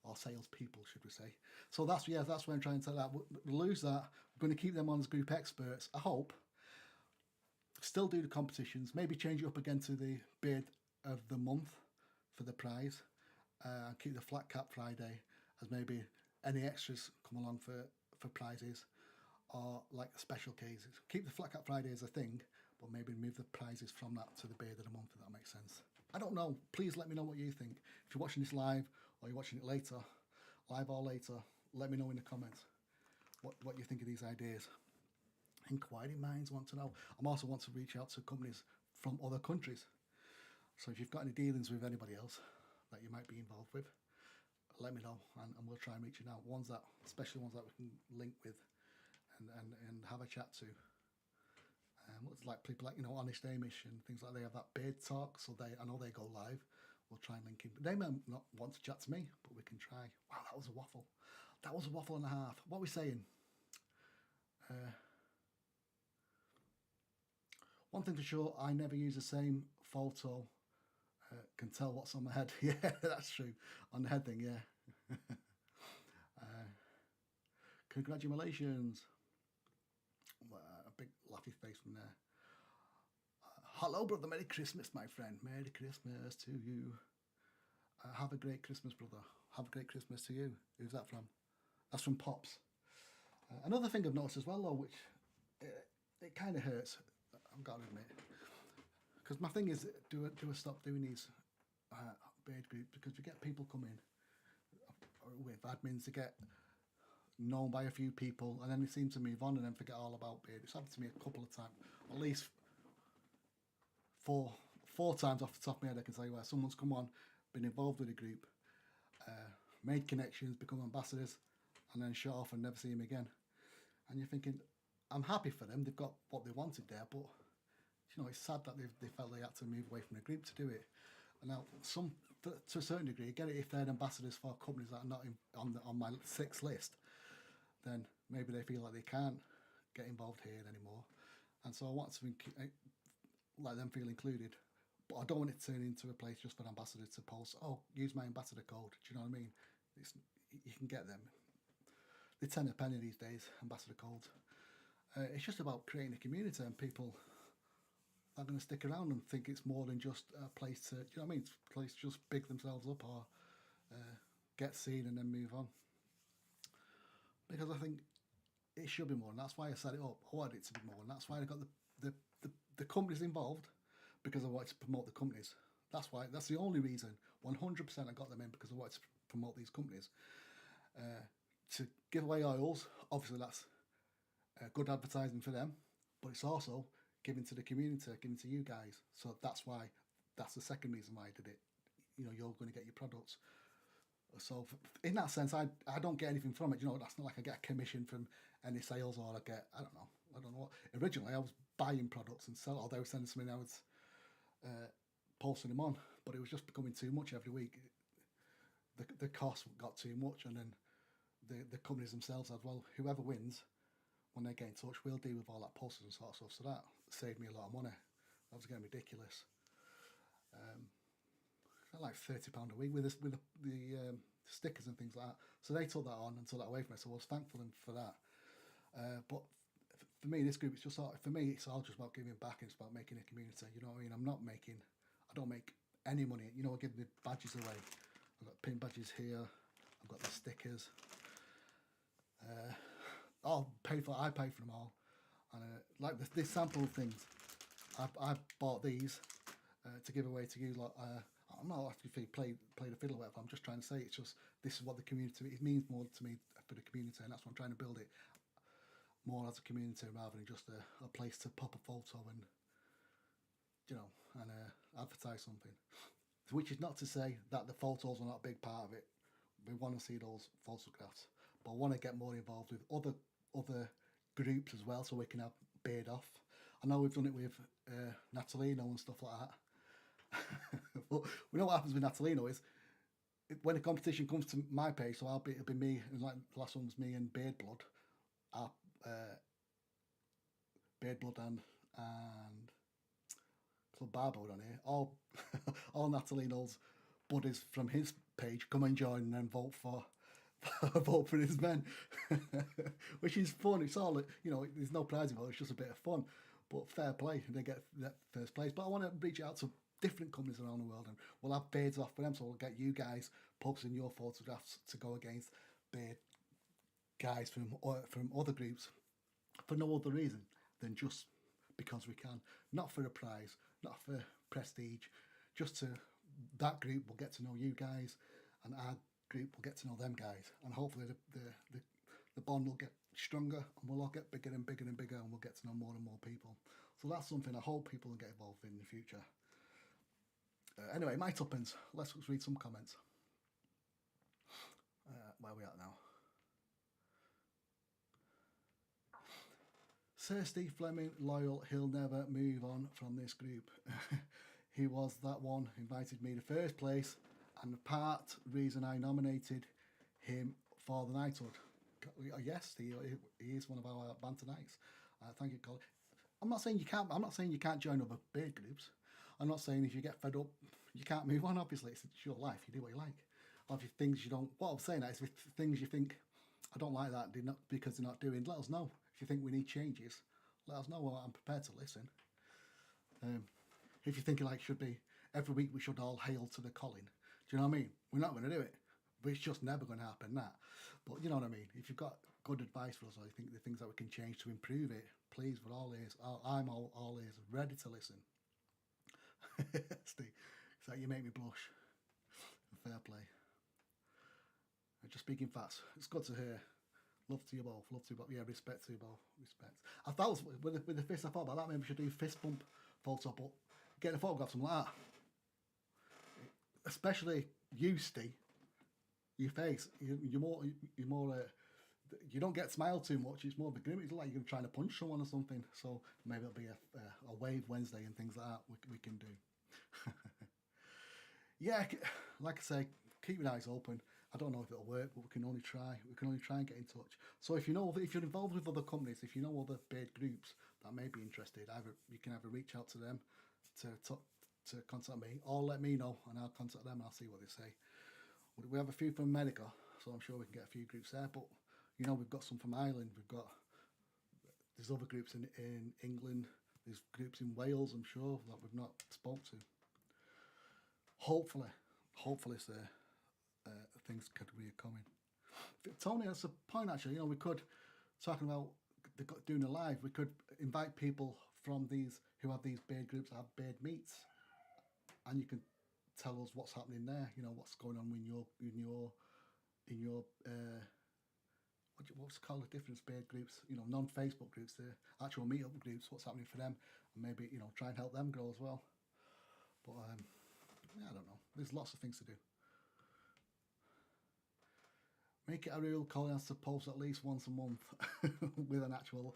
Speaker 1: Or salespeople, should we say? So that's what I'm trying to tell that. We'll lose that. We're going to keep them on as group experts. I hope. Still do the competitions. Maybe change it up again to the beard of the month for the prize. Keep the flat cap Friday as maybe any extras come along for prizes or like special cases. Keep the flat cap Friday as a thing, but maybe move the prizes from that to the beard of the month, if that makes sense. I don't know. Please let me know what you think. If you're watching this live or you're watching it later, live or later, let me know in the comments what you think of these ideas. Inquiring minds want to know. I also want to reach out to companies from other countries. So if you've got any dealings with anybody else that you might be involved with, let me know and we'll try and reach you out. Especially ones that we can link with and have a chat to. What's like people like, you know, Honest Amish and things like that. They have that beard talk, so I know they go live. we'll try and link in. They may not want to chat to me, but we can try. Wow, that was a waffle. That was a waffle and a half. What are we saying? One thing for sure, I never use the same photo. Can tell what's on my head. Yeah, that's true. On the head thing, yeah. Congratulations. A big laughy face from there. Hello, brother. Merry Christmas, my friend. Merry Christmas to you. Have a great Christmas, brother. Have a great Christmas to you. Who's that from? That's from Pops. Another thing I've noticed as well, though, which it kind of hurts, I've got to admit, because my thing is, do I stop doing these beard groups? Because we get people coming with admins to get known by a few people, and then they seem to move on and then forget all about beard. It's happened to me a couple of times, at least four times off the top of my head I can tell you, where someone's come on, been involved with a group, made connections, become ambassadors, and then shut off and never see him again. And you're thinking, I'm happy for them, they've got what they wanted there, but you know, it's sad that they felt they had to move away from the group to do it. And now, to a certain degree, I get it if they're ambassadors for companies that are not on my 6 list, then maybe they feel like they can't get involved here anymore. And so I want to let them feel included. But I don't want it to turn into a place just for ambassadors to post, oh, use my ambassador code. Do you know what I mean? You can get them. They're 10 a penny these days, ambassador codes. It's just about creating a community, and people are going to stick around and think it's more than just a place to, do you know what I mean? It's a place to just big themselves up or get seen and then move on. Because I think it should be more, and that's why I set it up. I wanted it to be more, and that's why I got the companies involved, because I wanted to promote the companies. That's the only reason. 100% I got them in because I wanted to promote these companies. To give away oils, obviously that's good advertising for them, but it's also giving to the community, giving to you guys. So that's the second reason why I did it. You know, you're going to get your products. So in that sense, I don't get anything from it. You know, that's not like I get a commission from any sales, or I get, I don't know what. Originally, I was buying products and selling, or they were sending something, I was posting them on, but it was just becoming too much every week. The cost got too much, and then the companies themselves said, well, whoever wins, when they get in touch, we'll deal with all that posters and sort of stuff. So that saved me a lot of money. That was getting ridiculous. Like £30 a week with the stickers and things like that. So they took that on and took that away from me. So I was thankful for that. But for me, this group, it's just for me, it's all just about giving back, and it's about making a community. You know what I mean? I don't make any money. You know, I give the badges away. I've got pin badges here. I've got the stickers. I pay for them all. And like this sample things, I bought these to give away to you. Like, I'm not asking if you play the fiddle or whatever. I'm just trying to say, it's just, this is what the community, it means more to me for the community, and that's why I'm trying to build it more as a community rather than just a place to pop a photo and, you know, and advertise something. Which is not to say that the photos are not a big part of it. We want to see those photographs, but I want to get more involved with other groups as well, so we can have beard off. I know we've done it with Natalino and stuff like that. But we know what happens with Natalino is, when a competition comes to my page, so it'll be me, and like the last one was me and Beard Blood, Beard Blood and Club Barboard on here. All Natalino's buddies from his page come and join and then vote for his men, which is fun. It's all, you know, there's no prize involved. It's just a bit of fun, but fair play. They get that first place. But I want to reach out to different companies around the world, and we'll have beards off for them. So we'll get you guys posting your photographs to go against beard guys from other groups for no other reason than just because we can. Not for a prize, not for prestige, just to, that group will get to know you guys, and our group will get to know them guys, and hopefully the bond will get stronger, and we'll all get bigger and bigger and bigger, and we'll get to know more and more people. So that's something I hope people will get involved in the future. Anyway, my tuppence. Let's read some comments. Where are we at now? Sir Steve Fleming, loyal, he'll never move on from this group. he was that one who invited me in the first place, and the part reason I nominated him for the knighthood. Yes, he is one of our banter knights. Thank you, Colin. I'm not saying you can't join other beard groups. I'm not saying if you get fed up, you can't move on. Obviously, it's your life. You do what you like. Or if you things you don't. What I'm saying is, if things you think I don't like that, because they're not doing, let us know. If you think we need changes, let us know. Well, I'm prepared to listen. If you're thinking like should be every week we should all hail to the Colin, do you know what I mean? We're not going to do it, but it's just never going to happen. That, but you know what I mean. If you've got good advice for us, or you think the things that we can change to improve it, please, we're all ears. I'm all ears, ready to listen. Steve, it's like you make me blush. Fair play. Just speaking fast, it's good to hear. Love to you both. Love to you both. Yeah, respect to you both. Respect. I thought with the fist, I thought about that. Maybe we should do fist bump photo, but getting a photograph something like that, especially you, Steve. Your face, you're more. You don't get smiled too much. It's more of a grim. It's like you're trying to punch someone or something. So maybe it'll be a wave Wednesday and things like that. We can do. Yeah, like I say, keep your eyes open. I don't know if it'll work, but we can only try. We can only try and get in touch. So if you're involved with other companies, if you know other beard groups that may be interested, you can either reach out to them to contact me, or let me know and I'll contact them and I'll see what they say. We have a few from America, so I'm sure we can get a few groups there. But we've got some from Ireland. There's other groups in England. There's groups in Wales, I'm sure, that we've not spoke to. Hopefully, sir. Things could be coming. Tony, that's a point actually. We could, talking about doing a live, we could invite people from these who have these beard groups, have beard meets, and you can tell us what's happening there. What's going on in your what's called the different beard groups. Non-Facebook groups, the actual meetup groups. What's happening for them, and maybe try and help them grow as well. But yeah, I don't know. There's lots of things to do. Make it a real Colin has to post at least once a month with an actual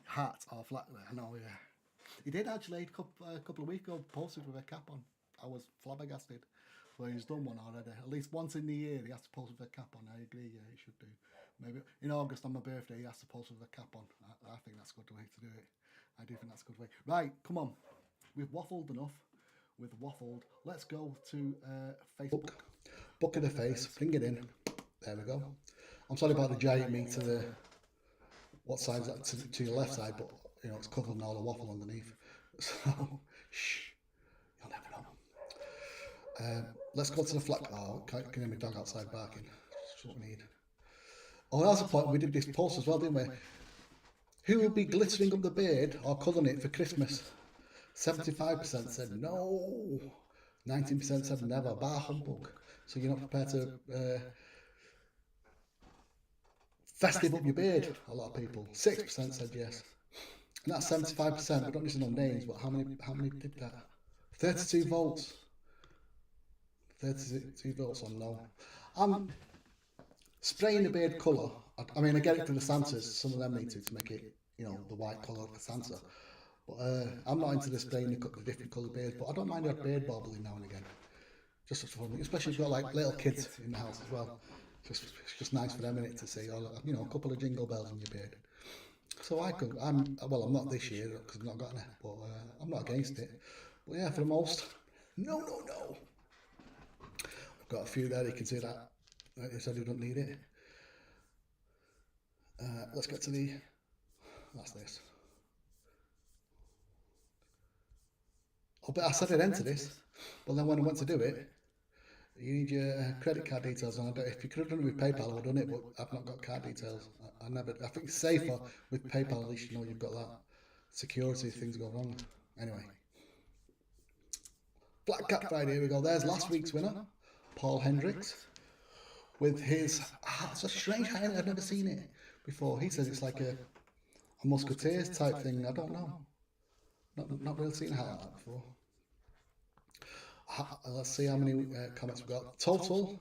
Speaker 1: hat or flag. I know, yeah. He did actually a couple of weeks ago posted with a cap on. I was flabbergasted. So he's done one already. At least once in the year he has to post with a cap on. I agree, yeah, he should do. Maybe in August on my birthday he has to post with a cap on. I think that's a good way to do it. I do think that's a good way. Right, come on. We've waffled enough. Let's go to Facebook. Book of the face. Bring it in. There we go. I'm sorry about the giant meat to the what side's that to your left side, but it's covered in all the waffle underneath. So shh, you'll never know. Let's go to the flat. Oh, can hear my dog outside barking. That's what we need. Oh, that's the point. We did this post as well, didn't we? Who will be glittering up the beard or colouring it for Christmas? 75% said no. 19% said never. Bar humbug. So you're not prepared to festive up your beard. A lot of people. 6% said yes. And that's 75%. We don't need to know names, but how many did that? 32 votes. 32 votes on no. I'm spraying the beard colour. I mean, I get it for the Santas. Some of them need to make it, the white colour for Santa. But I'm not into the spraying the different coloured beards. But I don't mind a beard barbling now and again. Just for fun, especially if you've got like little kids in the house as well. It's just nice for them in it to see, a couple of jingle bells in your beard. So I'm not this year because I've not got any, but I'm not against it. But yeah, for the most, no. I've got a few there. You can see that. Like I said, you don't need it. Let's get to that's this. I said it into this, but then when I went to do it, you need your credit card details, and if you could have done it with PayPal, I would have done it, but I've not got card details. I think it's safer with PayPal, at least you've got that security if things go wrong. Anyway. Black Cat Friday, here we go. There's last week's winner, Paul Hendricks, with his, it's a strange highlight, I've never seen it before. He says it's like a Musketeers type thing, I don't know. Not really seen a highlight like that before. Let's see how many comments we've got. Total,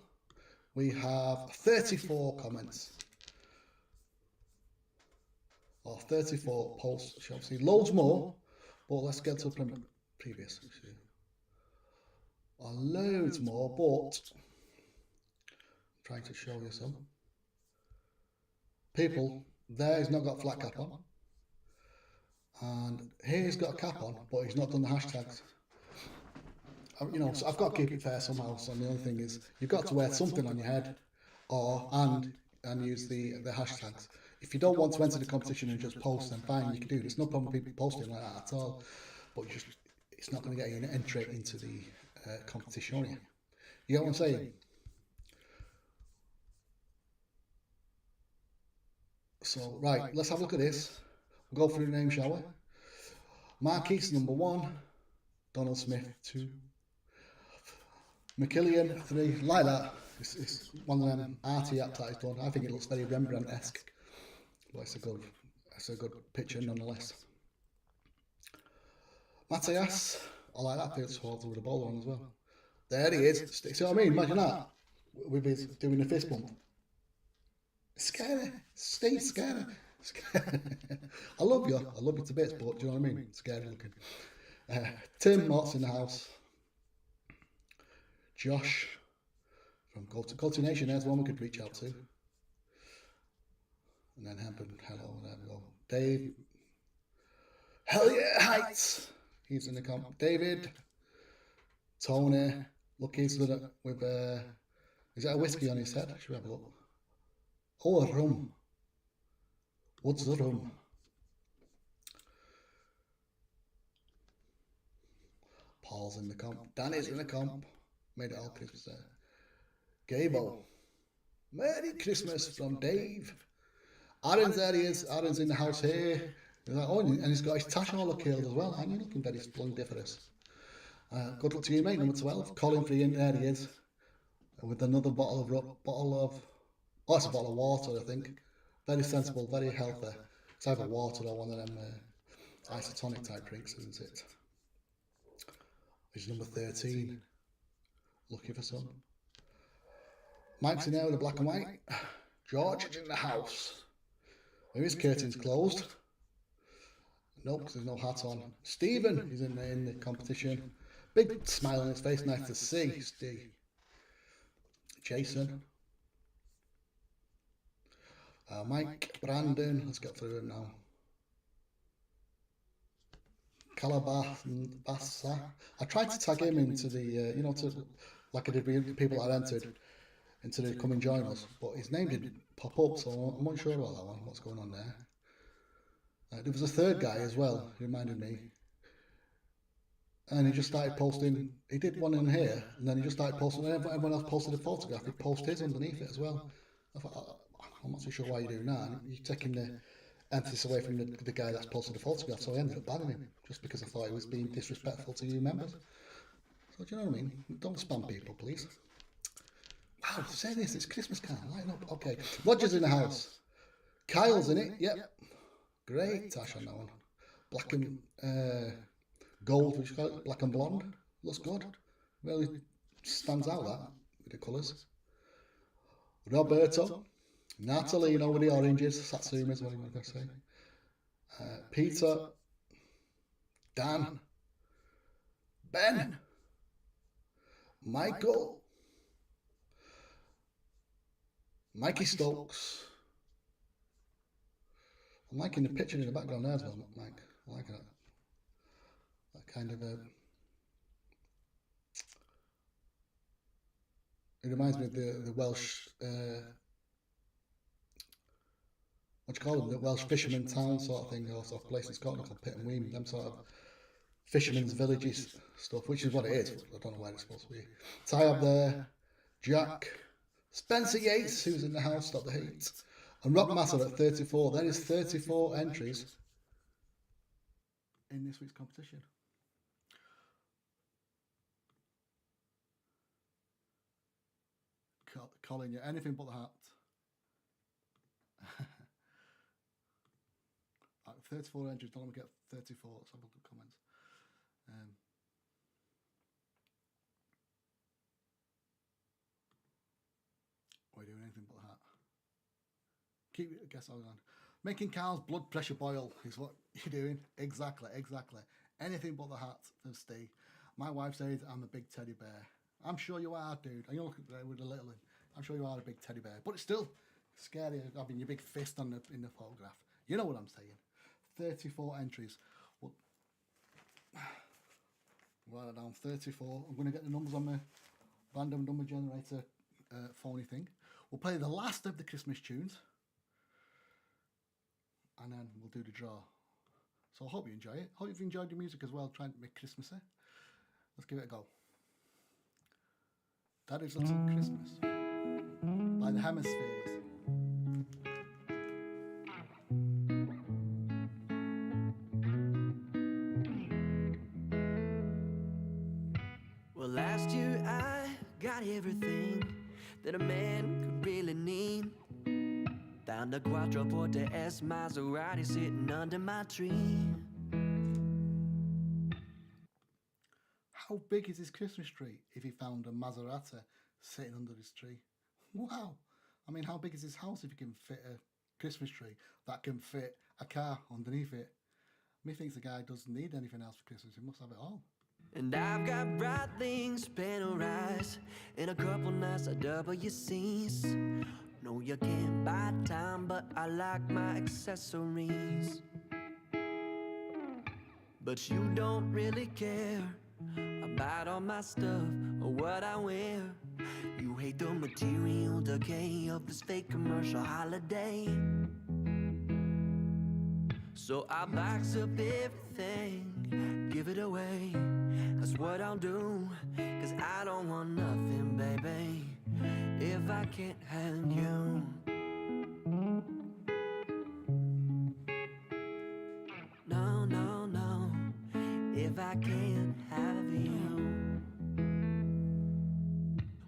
Speaker 1: we have 34 comments. Or 34 posts, shall we see. Loads more, but let's get to previous. loads more, but I'm trying to show you some. People, there's not got flat cap on. And here's got a cap on, but he's not done the hashtags. You know, so I've got to keep it fair somehow. So the only thing is, you've got to wear something on your head, and use the hashtags. If you don't want to enter the competition and just post, then fine, you can do it. There's no problem with people posting like that at all. But it's not going to get you an entry into the competition, are you? You get what I'm saying? So, right, let's have a look at this. We'll go through the name, shall we? Marquise, number 1. Donald Smith, 2. McKillian, 3. Like that. It's one of them arty apps that he's done. I think it looks very Rembrandt-esque. But it's a good picture nonetheless. Matthias, I like that picture with the ball on as well. There he is. See what I mean? Imagine that. With his doing the fist bump. Scary. Steve, scary. I love you to bits, but do you know what I mean? Scary looking. Tim Mott's in the house. Josh from Culture Nation, there's one we could reach out to. And then Hempen, hello, there we go. Dave, hell yeah, Heights. He's in the comp. David, Tony, look, he's with is that a whiskey on his head? Should we have a look? Oh, a rum. What's the rum? Paul's in the comp. Danny's in the comp. Made it all Christmas there. Gable. Merry Christmas from Dave. Aaron's there, he is. Aaron's in the house here. He's like, oh, and he's got his tash all killed as well. And you're looking very splendiferous. Good luck to you, mate. Number 12. Colin Free in there he is. With another bottle of oh, it's a bottle of water, I think. Very sensible, very healthy. It's either water or one of them isotonic type drinks, isn't it? It's number 13. Looking for some. Mike's in there with the black and white. George is in the house. Maybe his curtain's closed. Nope, because there's no hat on. Stephen is in the competition. Big smile on his face, nice to see. Steve. Jason. Mike, Brandon, let's get through him now. Calabassa. I tried to tag him into the, like I did with people that entered into the come and join us, but his name didn't pop up, so I'm not sure about that one, what's going on there. There was a third guy as well, who reminded me. And he just started posting, he did one in here, and then he just started posting, and everyone else posted a photograph, he'd post his underneath it as well. I thought, I'm not too sure why you're doing that. And you're taking the emphasis away from the guy that's posted the photograph, so I ended up banning him, just because I thought he was being disrespectful to you members. So do you know what I mean? Don't spam people, please. Wow, say this, it's Christmas time, lighten up. Okay, Roger's in the house. Kyle's in it, yep. Great tash on that one. Black and gold, which you call it, black and blonde. Looks good. Really stands out that with the colours. Roberto. Natalino with the oranges. Satsuma is what I'm going to say. Peter. Dan. Ben. Michael. Mikey Stokes. I'm liking the picture in the background there as well, Mike. I like that. That kind of it reminds me of the Welsh what do you call them? The Welsh fisherman town sort of thing, or sort of place in Scotland called Pitt and Weem, them sort of fishermen's villages stuff, which is what it is. I don't know where it's supposed to be. Ty up there, Jack, Spencer Yates, who's in the house, stop the heat, and Rob Matter at 34. There is 34 entries in this week's competition. Colin, yeah, anything but the hat. 34 entries, don't let me get 34. Let's have a look at comments. Are we doing anything but the hat? Keep it, guess on. Making Carl's blood pressure boil is what you're doing. Exactly. Anything but the hat from Steve. My wife says I'm a big teddy bear. I'm sure you are, dude. And you look at with a little one. I'm sure you are a big teddy bear. But it's still scary having your big fist on in the photograph. You know what I'm saying. 34 entries. Well, write it down, 34. I'm going to get the numbers on my random number generator phony thing. We'll play the last of the Christmas tunes. And then we'll do the draw. So I hope you enjoy it. Hope you've enjoyed the music as well, trying to make Christmassy. Let's give it a go. Daddy's Little Christmas by the Hemispheres.
Speaker 4: Well, last year I got everything that a man could really need. Found a Quattroporte S Maserati sitting under my tree.
Speaker 1: How big is his Christmas tree if he found a Maserati sitting under his tree? Wow. I mean, how big is his house if he can fit a Christmas tree that can fit a car underneath it? Methinks the guy doesn't need anything else for Christmas. He must have it all.
Speaker 4: And I've got bright things, panel-rise, and a couple nice WCs. No, you can't buy time, but I like my accessories. But you don't really care about all my stuff or what I wear. You hate the material decay of this fake commercial holiday. So I box up everything, give it away. That's what I'll do, 'cause I don't want nothing, baby, if I can't have you. No, no, no, if I can't have you.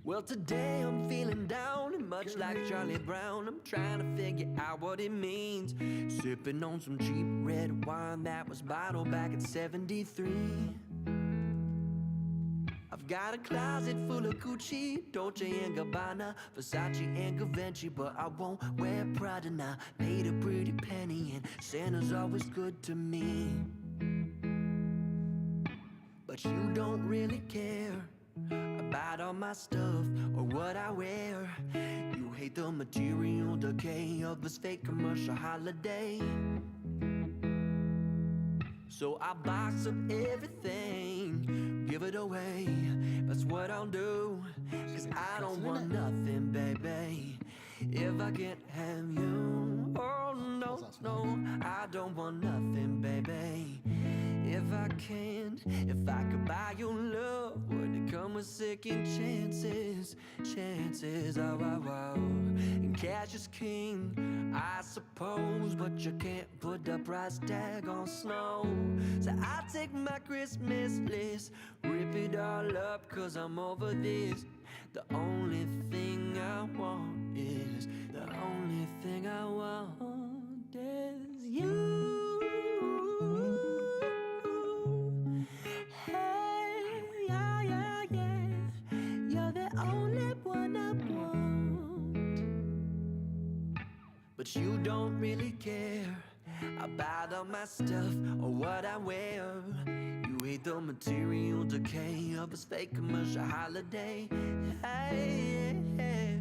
Speaker 4: Well, today I'm feeling down, and much like Charlie Brown, I'm trying to figure out what it means. Sipping on some cheap red wine that was bottled back in '73. I've got a closet full of Gucci, Dolce and Gabbana, Versace and Givenchy, but I won't wear Prada now. Paid a pretty penny and Santa's always good to me. But you don't really care about all my stuff or what I wear. You hate the material decay of this fake commercial holiday. So I box up everything, give it away. That's what I'll do, 'cause I don't want nothing, baby, if I can't have you. Oh no, no, I don't want nothing, baby, if I can't. If I could buy your love, would it come with second chances? Chances, oh, oh, oh. And cash is king, I suppose, but you can't put the price tag on snow. So I take my Christmas list, rip it all up, 'cause I'm over this. The only thing I want is, the only thing I want is you. Hey, yeah, yeah, yeah, you're the only one I want. But you don't really care about all my stuff or what I wear. You hate the material decay of this fake commercial holiday. Hey, yeah.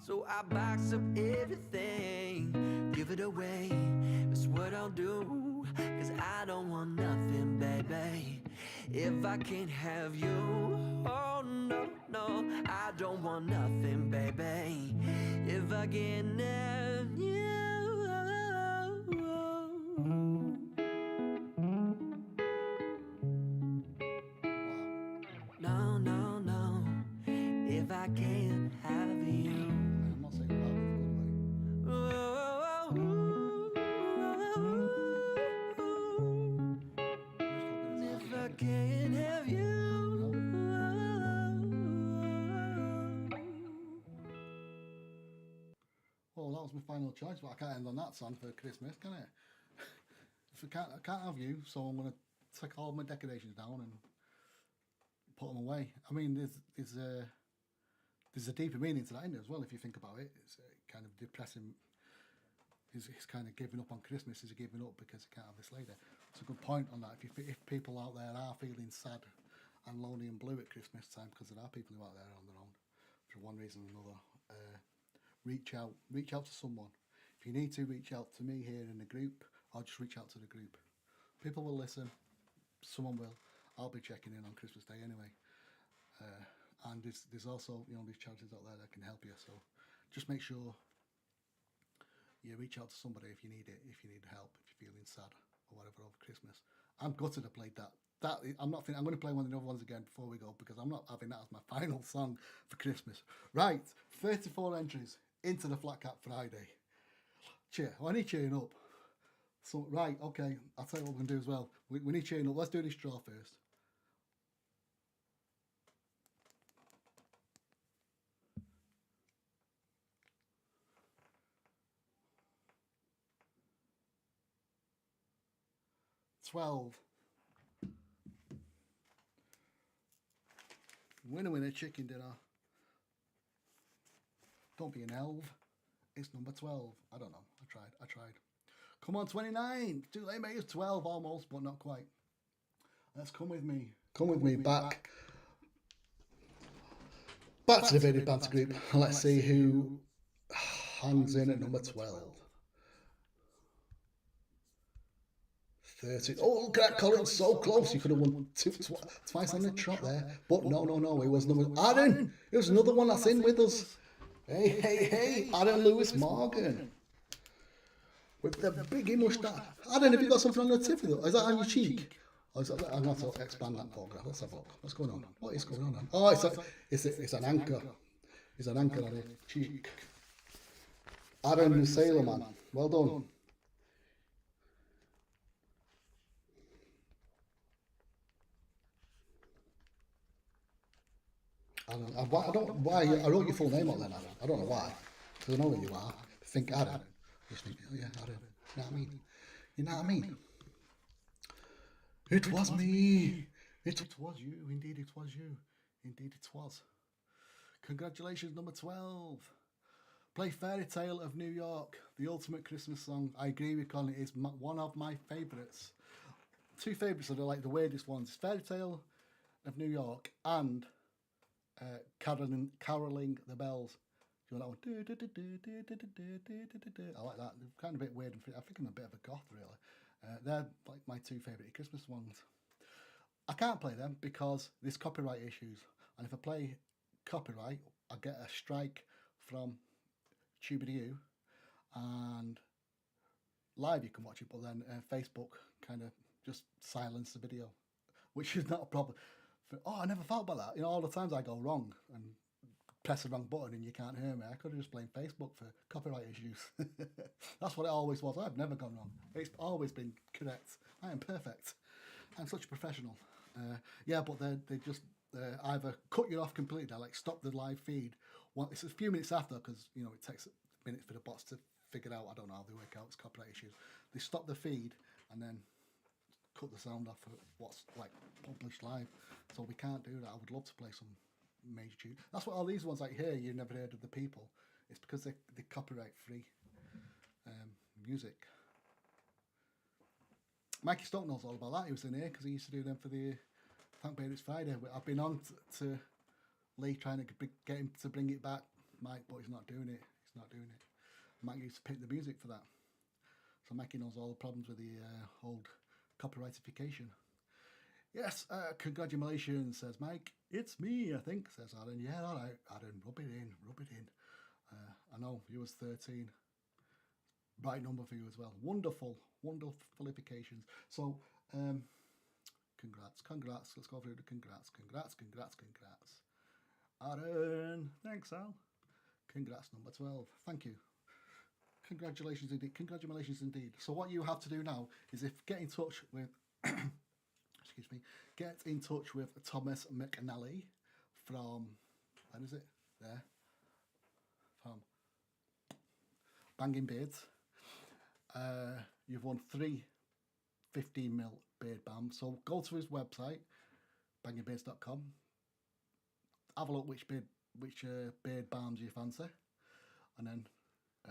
Speaker 4: So I box up everything, give it away. That's what I'll do, 'cause I don't want nothing, baby, if I can't have you. Oh no, no, I don't want nothing, baby, if I can't have you. No, no, no, if I can't have you.
Speaker 1: I'm not saying that in a good way.
Speaker 4: If I can't have you.
Speaker 1: Well, that was my final choice, but I can't end on that song for Christmas, can I? If I can't have you, so I'm going to take all my decorations down and put them away. I mean, there's a deeper meaning to that in it as well, if you think about it. It's kind of depressing. He's kind of giving up on Christmas. He's giving up because he can't have this lady. It's a good point on that. If people out there are feeling sad and lonely and blue at Christmas time, because there are people who are out there on their own for one reason or another, reach out to someone. If you need to, reach out to me here in the group, or just reach out to the group. People will listen. Someone will. I'll be checking in on Christmas Day anyway. And there's also, you know, these charities out there that can help you. So just make sure you reach out to somebody if you need it, if you need help, if you're feeling sad or whatever over Christmas. I'm gutted I played that. I'm going to play one of the other ones again before we go, because I'm not having that as my final song for Christmas. Right, 34 entries into the Flat Cap Friday. I need cheering up. So, right, okay, I'll tell you what we're going to do as well. We need cheering up. Let's do this draw first. $12. Winner, chicken dinner. Don't be an elf. It's number 12. I don't know. I tried. Come on, 29. Too late, mate. It's 12 almost, but not quite. Let's come with me. Come with me back. Back to the Bearded Banter group. And let's see who hangs in at number 12. 30. Oh, look at that, Colin. So close. You could have won twice on the trot there. But no. It was number... Aaron! It was another one that's in with us. Hey. Aaron Lewis Morgan. With the biggie moustache. Aaron, have you got something on your tip? Is that on your cheek? Or is that, I'm going to expand that photograph. Let's have a look. What's going on? What is going on? Oh, it's an anchor. It's an anchor on the cheek. Aaron the Sailor Man. Well done. I wrote your full name on there, Aaron. I don't know why. Because I know who you are. Think Aaron. Just think, oh yeah, Aaron. You know what I mean? You know what I mean? It was me. It was you. Indeed, it was you. Indeed, it was. Congratulations, number 12. Play Fairy Tale of New York, the ultimate Christmas song. I agree with Colin. It is one of my favourites. Two favourites that are like the weirdest ones. Fairy Tale of New York and Caroling the Bells. Do you want that one? I like that. They're kind of a bit weird. I think I'm a bit of a goth, really. They're like my two favourite Christmas ones. I can't play them because there's copyright issues. And if I play copyright, I get a strike from youe. And live you can watch it, but then Facebook kind of just silence the video, which is not a problem. I never thought about that. You know, all the times I go wrong and press the wrong button and you can't hear me. I could have just blamed Facebook for copyright issues. That's what it always was. I've never gone wrong. It's always been correct. I am perfect. I'm such a professional. Yeah, but they just either cut you off completely, like stop the live feed. Well, it's a few minutes after, because you know it takes minutes for the bots to figure out. I don't know how they work out. It's copyright issues. They stop the feed and then cut the sound off for what's like published live. So we can't do that. I would love to play some major tune. That's what all these ones like here, you've never heard of the people. It's because they're copyright free music. Mikey Stoke knows all about that. He was in here because he used to do them for the Thank God It's Friday. I've been on to Lee trying to get him to bring it back, Mike, but he's not doing it. Mike used to pick the music for that. So Mikey knows all the problems with the old copyrightification. Yes, congratulations, says Mike. It's me, I think, says Aaron. Yeah, all right, Aaron, rub it in. I know, you was 13. Right number for you as well. Wonderful qualifications. So, congrats. Let's go through the congrats. Aaron, thanks, Al. Congrats, number 12. Thank you. Congratulations indeed. So what you have to do now is get in touch with get in touch with Thomas McNally from, when is it? There. From Banging Beards. You've won 3 15ml beard balms. So go to his website, bangingbeards.com. Have a look which beard balms you fancy, and then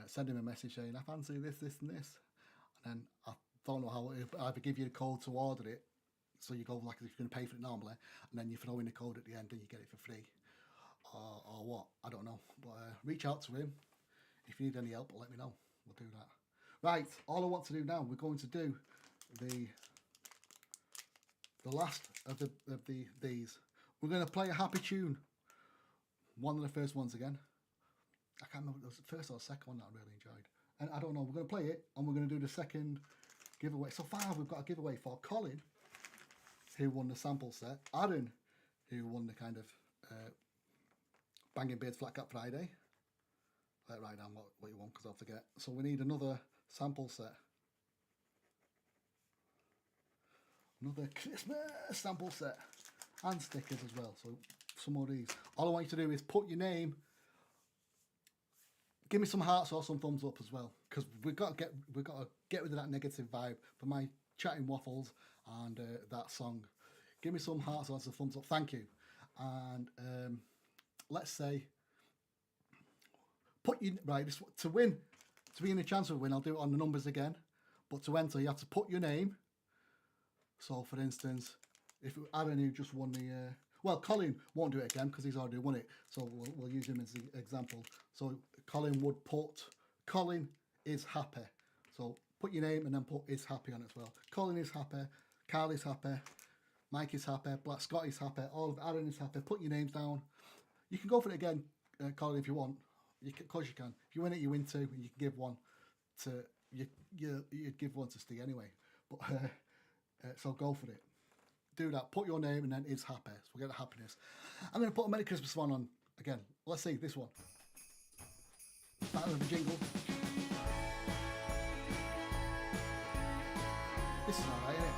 Speaker 1: send him a message saying I fancy this, and this, and then I don't know how. I'll either give you the code to order it So you go like if you're going to pay for it normally, and then you throw in the code at the end and you get it for free, or what? I don't know. But reach out to him if you need any help. Let me know. We'll do that. Right. All I want to do now, we're going to do the last of these. We're going to play a happy tune. One of the first ones again. I can't remember if it was the first or the second one that I really enjoyed. And I don't know. We're going to play it, and we're going to do the second giveaway. So far, we've got a giveaway for Colin, who won the sample set. Aaron, who won the kind of Banging Beards Flat Cap Friday. Let write down what you want because I'll forget. So we need another sample set. Another Christmas sample set. And stickers as well. So some more of these. All I want you to do is put your name. Give me some hearts or some thumbs up as well. Because we've got to get rid of that negative vibe for my chatting waffles and that song. Give me some hearts or some thumbs up. Thank you. And let's say to win, to be in a chance of a win, I'll do it on the numbers again. But to enter, you have to put your name. So, for instance, if Aaron who just won the, well, Colin won't do it again because he's already won it. So we'll use him as the example. So Colin would put, Colin is happy. So put your name and then put is happy on it as well. Colin is happy. Carl is happy. Mike is happy. Black Scott is happy. All of Aaron is happy. Put your names down. You can go for it again, Colin, if you want. Of course you can. If you win it, you win two. And you can give one to you'd give one to Steve anyway. But so go for it. Do that. Put your name and then is happy. So we'll get the happiness. I'm going to put a Merry Christmas one on again. Let's see this one. Battle of the jingle. This is alright, isn't it?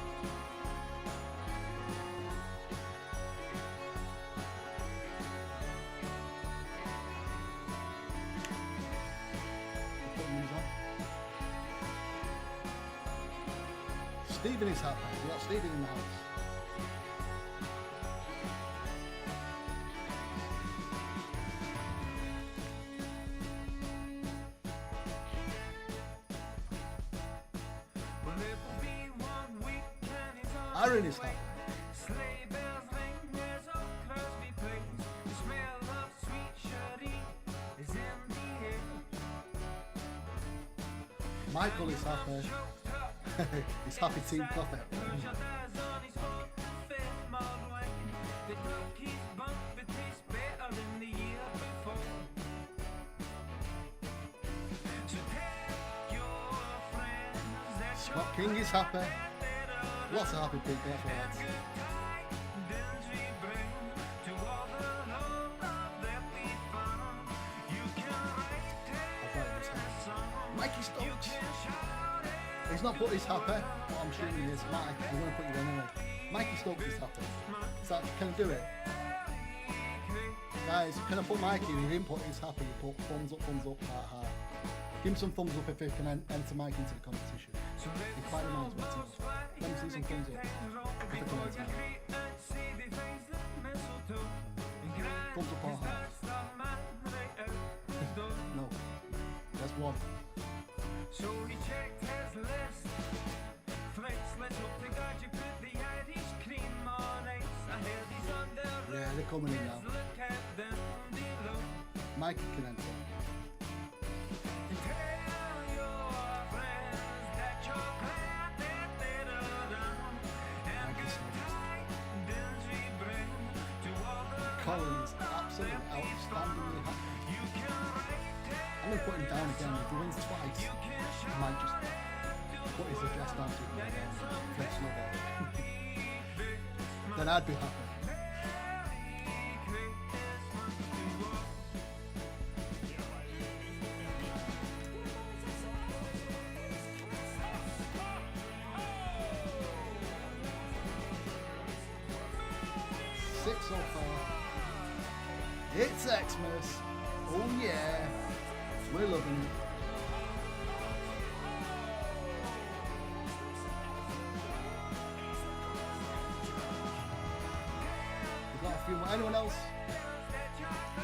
Speaker 1: Stephen is happy. We got Stephen in the house. Aaron is happy. Michael is happy. He's happy Team Coffee. Scott King is happy. Lots of happy people, that's right. Mikey Stokes. He's not put his happy, but I'm sure he is. Mike, I'm going to put you in anyway. Mikey Stokes is happy. So, can I do it? Guys, can I put Mikey? If he didn't put his happy, you put thumbs up, heart, heart. Give him some thumbs up if you can enter Mike into the competition. He quite reminds me of it. Let me see some thumbs up. If I can enter Mike. Thumbs up or heart? No. There's one. So he checked his list. Flex, let's hope to God you put the Irish cream on ice. I heard he's on the road. Yeah, they're coming in now. Look at them below. Mikey can enter. Tell your friends that you're glad that they're around. And good tidings we bring to all the Colin's absolutely outstandingly happy. You can I'm going to put him down again. If he wins twice, I might just put his address down to him again. Then I'd be happy. Six so far. It's Xmas. Oh yeah. We're loving it. We've got a few more. Anyone else?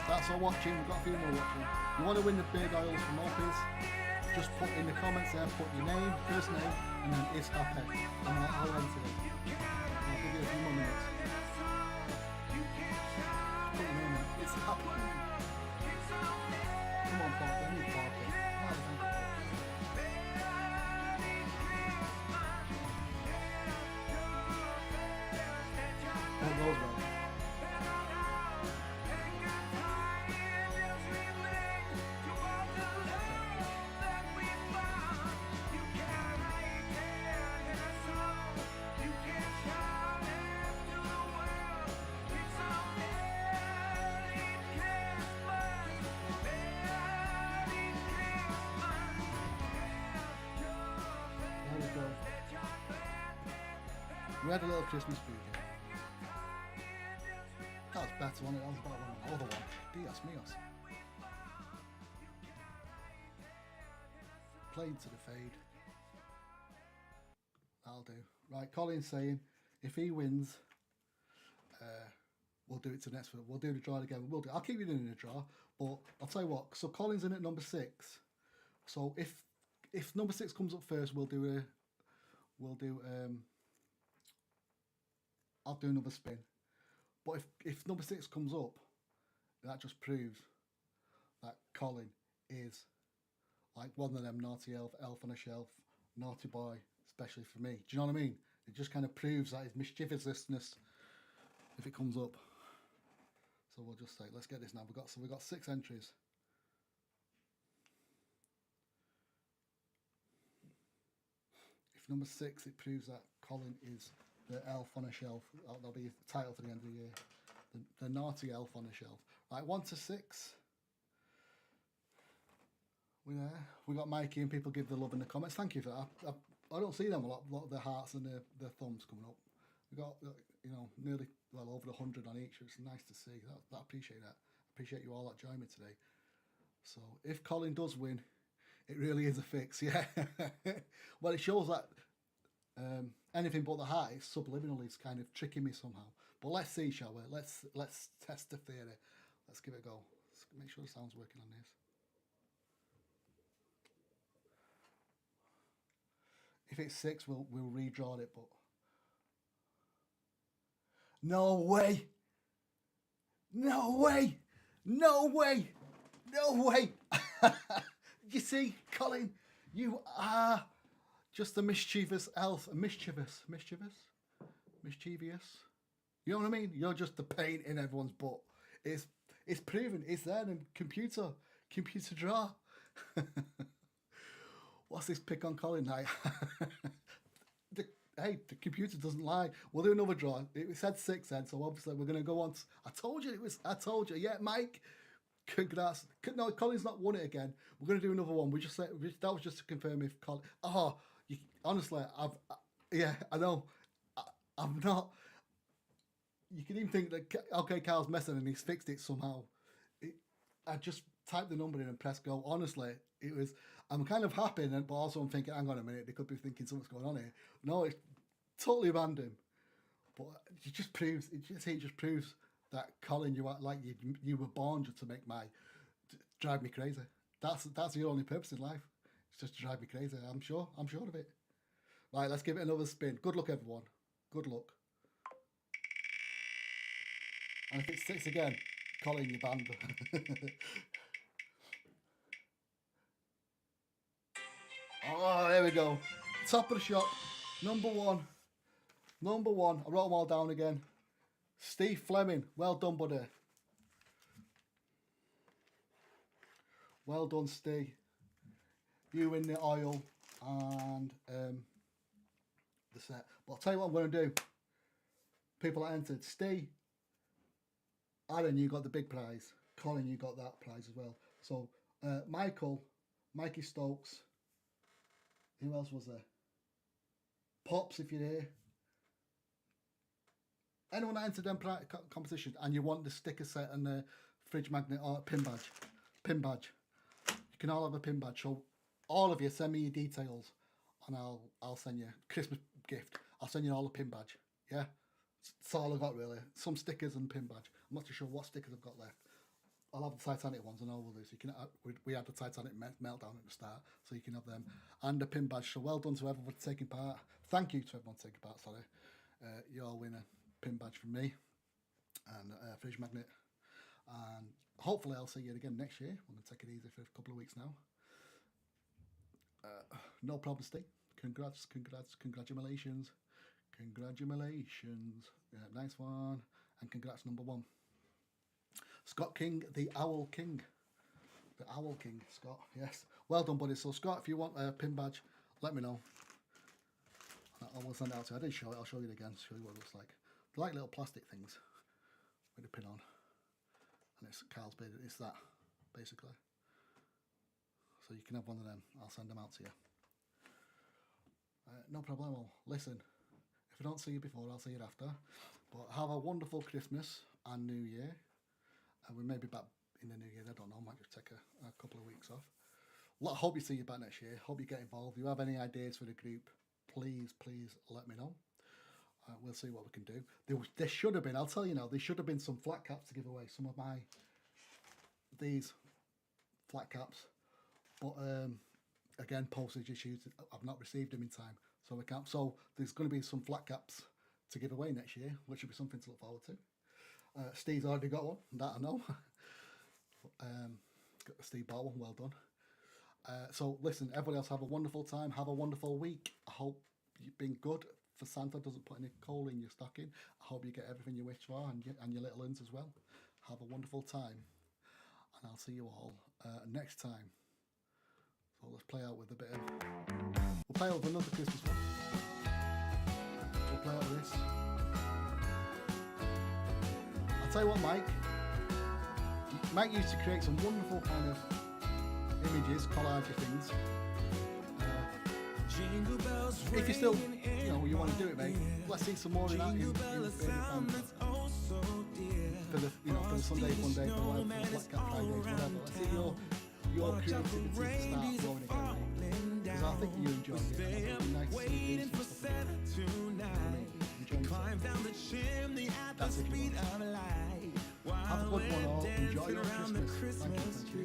Speaker 1: That's all watching. We've got a few more watching. You want to win the big oils from Opie's? Just put in the comments there, put your name, first name, and then is happy. And I'll enter it. I'll give give it a few more minutes. Put your name in. It's happening. Come on, Parker. I need Parker. No, I don't. There it goes, man. We had a little Christmas food here. That was better, wasn't it? That was better than the other one. Dios míos. Playing to the fade. That'll do. Right, Colin's saying if he wins, we'll do it to next week. We'll do the draw again. We'll do. I'll keep you in the draw, but I'll tell you what. So Colin's in at number 6. So if number 6 comes up first, I'll do another spin. But if number 6 comes up, that just proves that Colin is like one of them naughty elf on a shelf, naughty boy, especially for me. Do you know what I mean? It just kind of proves that his mischievousness if it comes up. So we'll just say, let's get this now. We've got 6 entries. If number 6, it proves that Colin is the elf on a shelf. That'll be the title for the end of the year. The naughty elf on a shelf. Right, 1 to 6. We're there. We got Mikey and people give the love in the comments. Thank you for that. I don't see them a lot of the hearts and the thumbs coming up. We got, you know, nearly over 100 on each. It's nice to see. I appreciate that. I appreciate you all that joined me today. So if Colin does win, it really is a fix. Yeah. Well, it shows that anything but the heart is subliminal. It's kind of tricking me somehow. But let's see, shall we? Let's test the theory. Let's give it a go. Let's make sure the sound's working on this. If it's 6, we'll redraw it. But no way! No way! No way! No way! You see, Colin, you are just a mischievous elf. Mischievous. You know what I mean? You're just the pain in everyone's butt. It's proven. It's there in computer draw. What's this pick on Colin night? Hey, the computer doesn't lie. We'll do another draw. It said 6 then, so obviously we're going to go on. I told you. Yeah, Mike. Congrats. No, Colin's not won it again. We're going to do another one. That was just to confirm if Colin. Oh, honestly, I know. I'm not. You can even think that, okay, Carl's messing and he's fixed it somehow. I just typed the number in and pressed go. Honestly, I'm kind of happy, but also I'm thinking, hang on a minute, they could be thinking something's going on here. No, it's totally random. But it just proves that Colin, you are like you were born just to drive me crazy. That's your only purpose in life. It's just to drive me crazy. I'm sure of it. Right, let's give it another spin. Good luck, everyone. Good luck. And if it's 6 again, Colin, you're banned. Oh, there we go. Top of the shop. Number one. I wrote them all down again. Steve Fleming. Well done, buddy. Well done, Steve. You win the oil and the set. But I'll tell you what I'm going to do. People that entered. Steve, Aaron, you got the big prize. Colin, you got that prize as well. So, Mikey Stokes. Who else was there? Pops, if you're here. Anyone that entered them competition and you want the sticker set and the fridge magnet or pin badge, you can all have a pin badge. So all of you send me your details and I'll send you a Christmas gift. I'll send you all a pin badge. Yeah, that's all I've got really. Some stickers and pin badge. I'm not too sure what stickers I've got left. I'll have the Titanic ones and all of those. You can. We had the Titanic meltdown at the start, so you can have them and a pin badge. So well done to everyone taking part. Thank you to everyone taking part. Sorry. You'll win a pin badge from me and a fridge magnet. And hopefully I'll see you again next year. I'm going to take it easy for a couple of weeks now. No problem, Steve. Congrats, congratulations. Yeah, nice one. And congrats, number 1. Scott King, the Owl King. The Owl King, Scott, yes. Well done, buddy. So, Scott, if you want a pin badge, let me know. I will send it out to you. I did show it. I'll show you it again, show you what it looks like. They're like little plastic things with a pin on. And it's Carl's beard. It's that, basically. So you can have one of them. I'll send them out to you. No problem. Listen, if I don't see you before, I'll see you after. But have a wonderful Christmas and New Year. And we may be back in the New Year. I don't know. I might just take a couple of weeks off. I hope you see you back next year. Hope you get involved. If you have any ideas for the group, please let me know. We'll see what we can do. There should have been, I'll tell you now, there should have been some flat caps to give away. Some of these flat caps. But again, postage issues. I've not received them in time. So we can't. So there's going to be some flat caps to give away next year, which will be something to look forward to. Steve's already got one, that I know. Got the Steve Ball one, well done. So listen, everybody else have a wonderful time. Have a wonderful week. I hope you've been good. For Santa doesn't put any coal in your stocking. I hope you get everything you wish for and your little uns as well. Have a wonderful time. And I'll see you all next time. So let's play out with a bit of... We'll play out with another Christmas one. We'll play out with this. I'll tell you what, Mike used to create some wonderful kind of images, collage things. If you still, you want to do it, mate, let's see some more of that in for the Sunday Funday, for Black Cat Fridays, whatever. Let's see your creativity start flowing again, because I think you enjoy it. It'd be nice to see you do some stuff. That's it. Have a good one, all. Enjoy your Christmas. Thank you.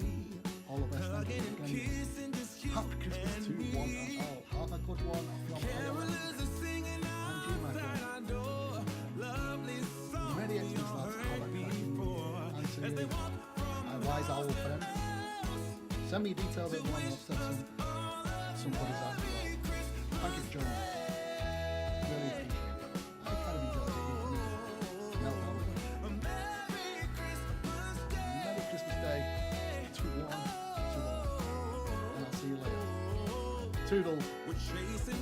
Speaker 1: All the best. Thank you again. Happy Christmas to one and all. Have a good one.
Speaker 2: Carolers are singing outside our door. Lovely songs
Speaker 1: Many excellent lads. And to my wise owl friend. Send me details of one. I've sent somebody's out. Thank you for joining me. Really appreciate it. I kind of enjoyed it. No. Merry Christmas Day to one. And I'll see you later. Toodles.
Speaker 2: We're chasing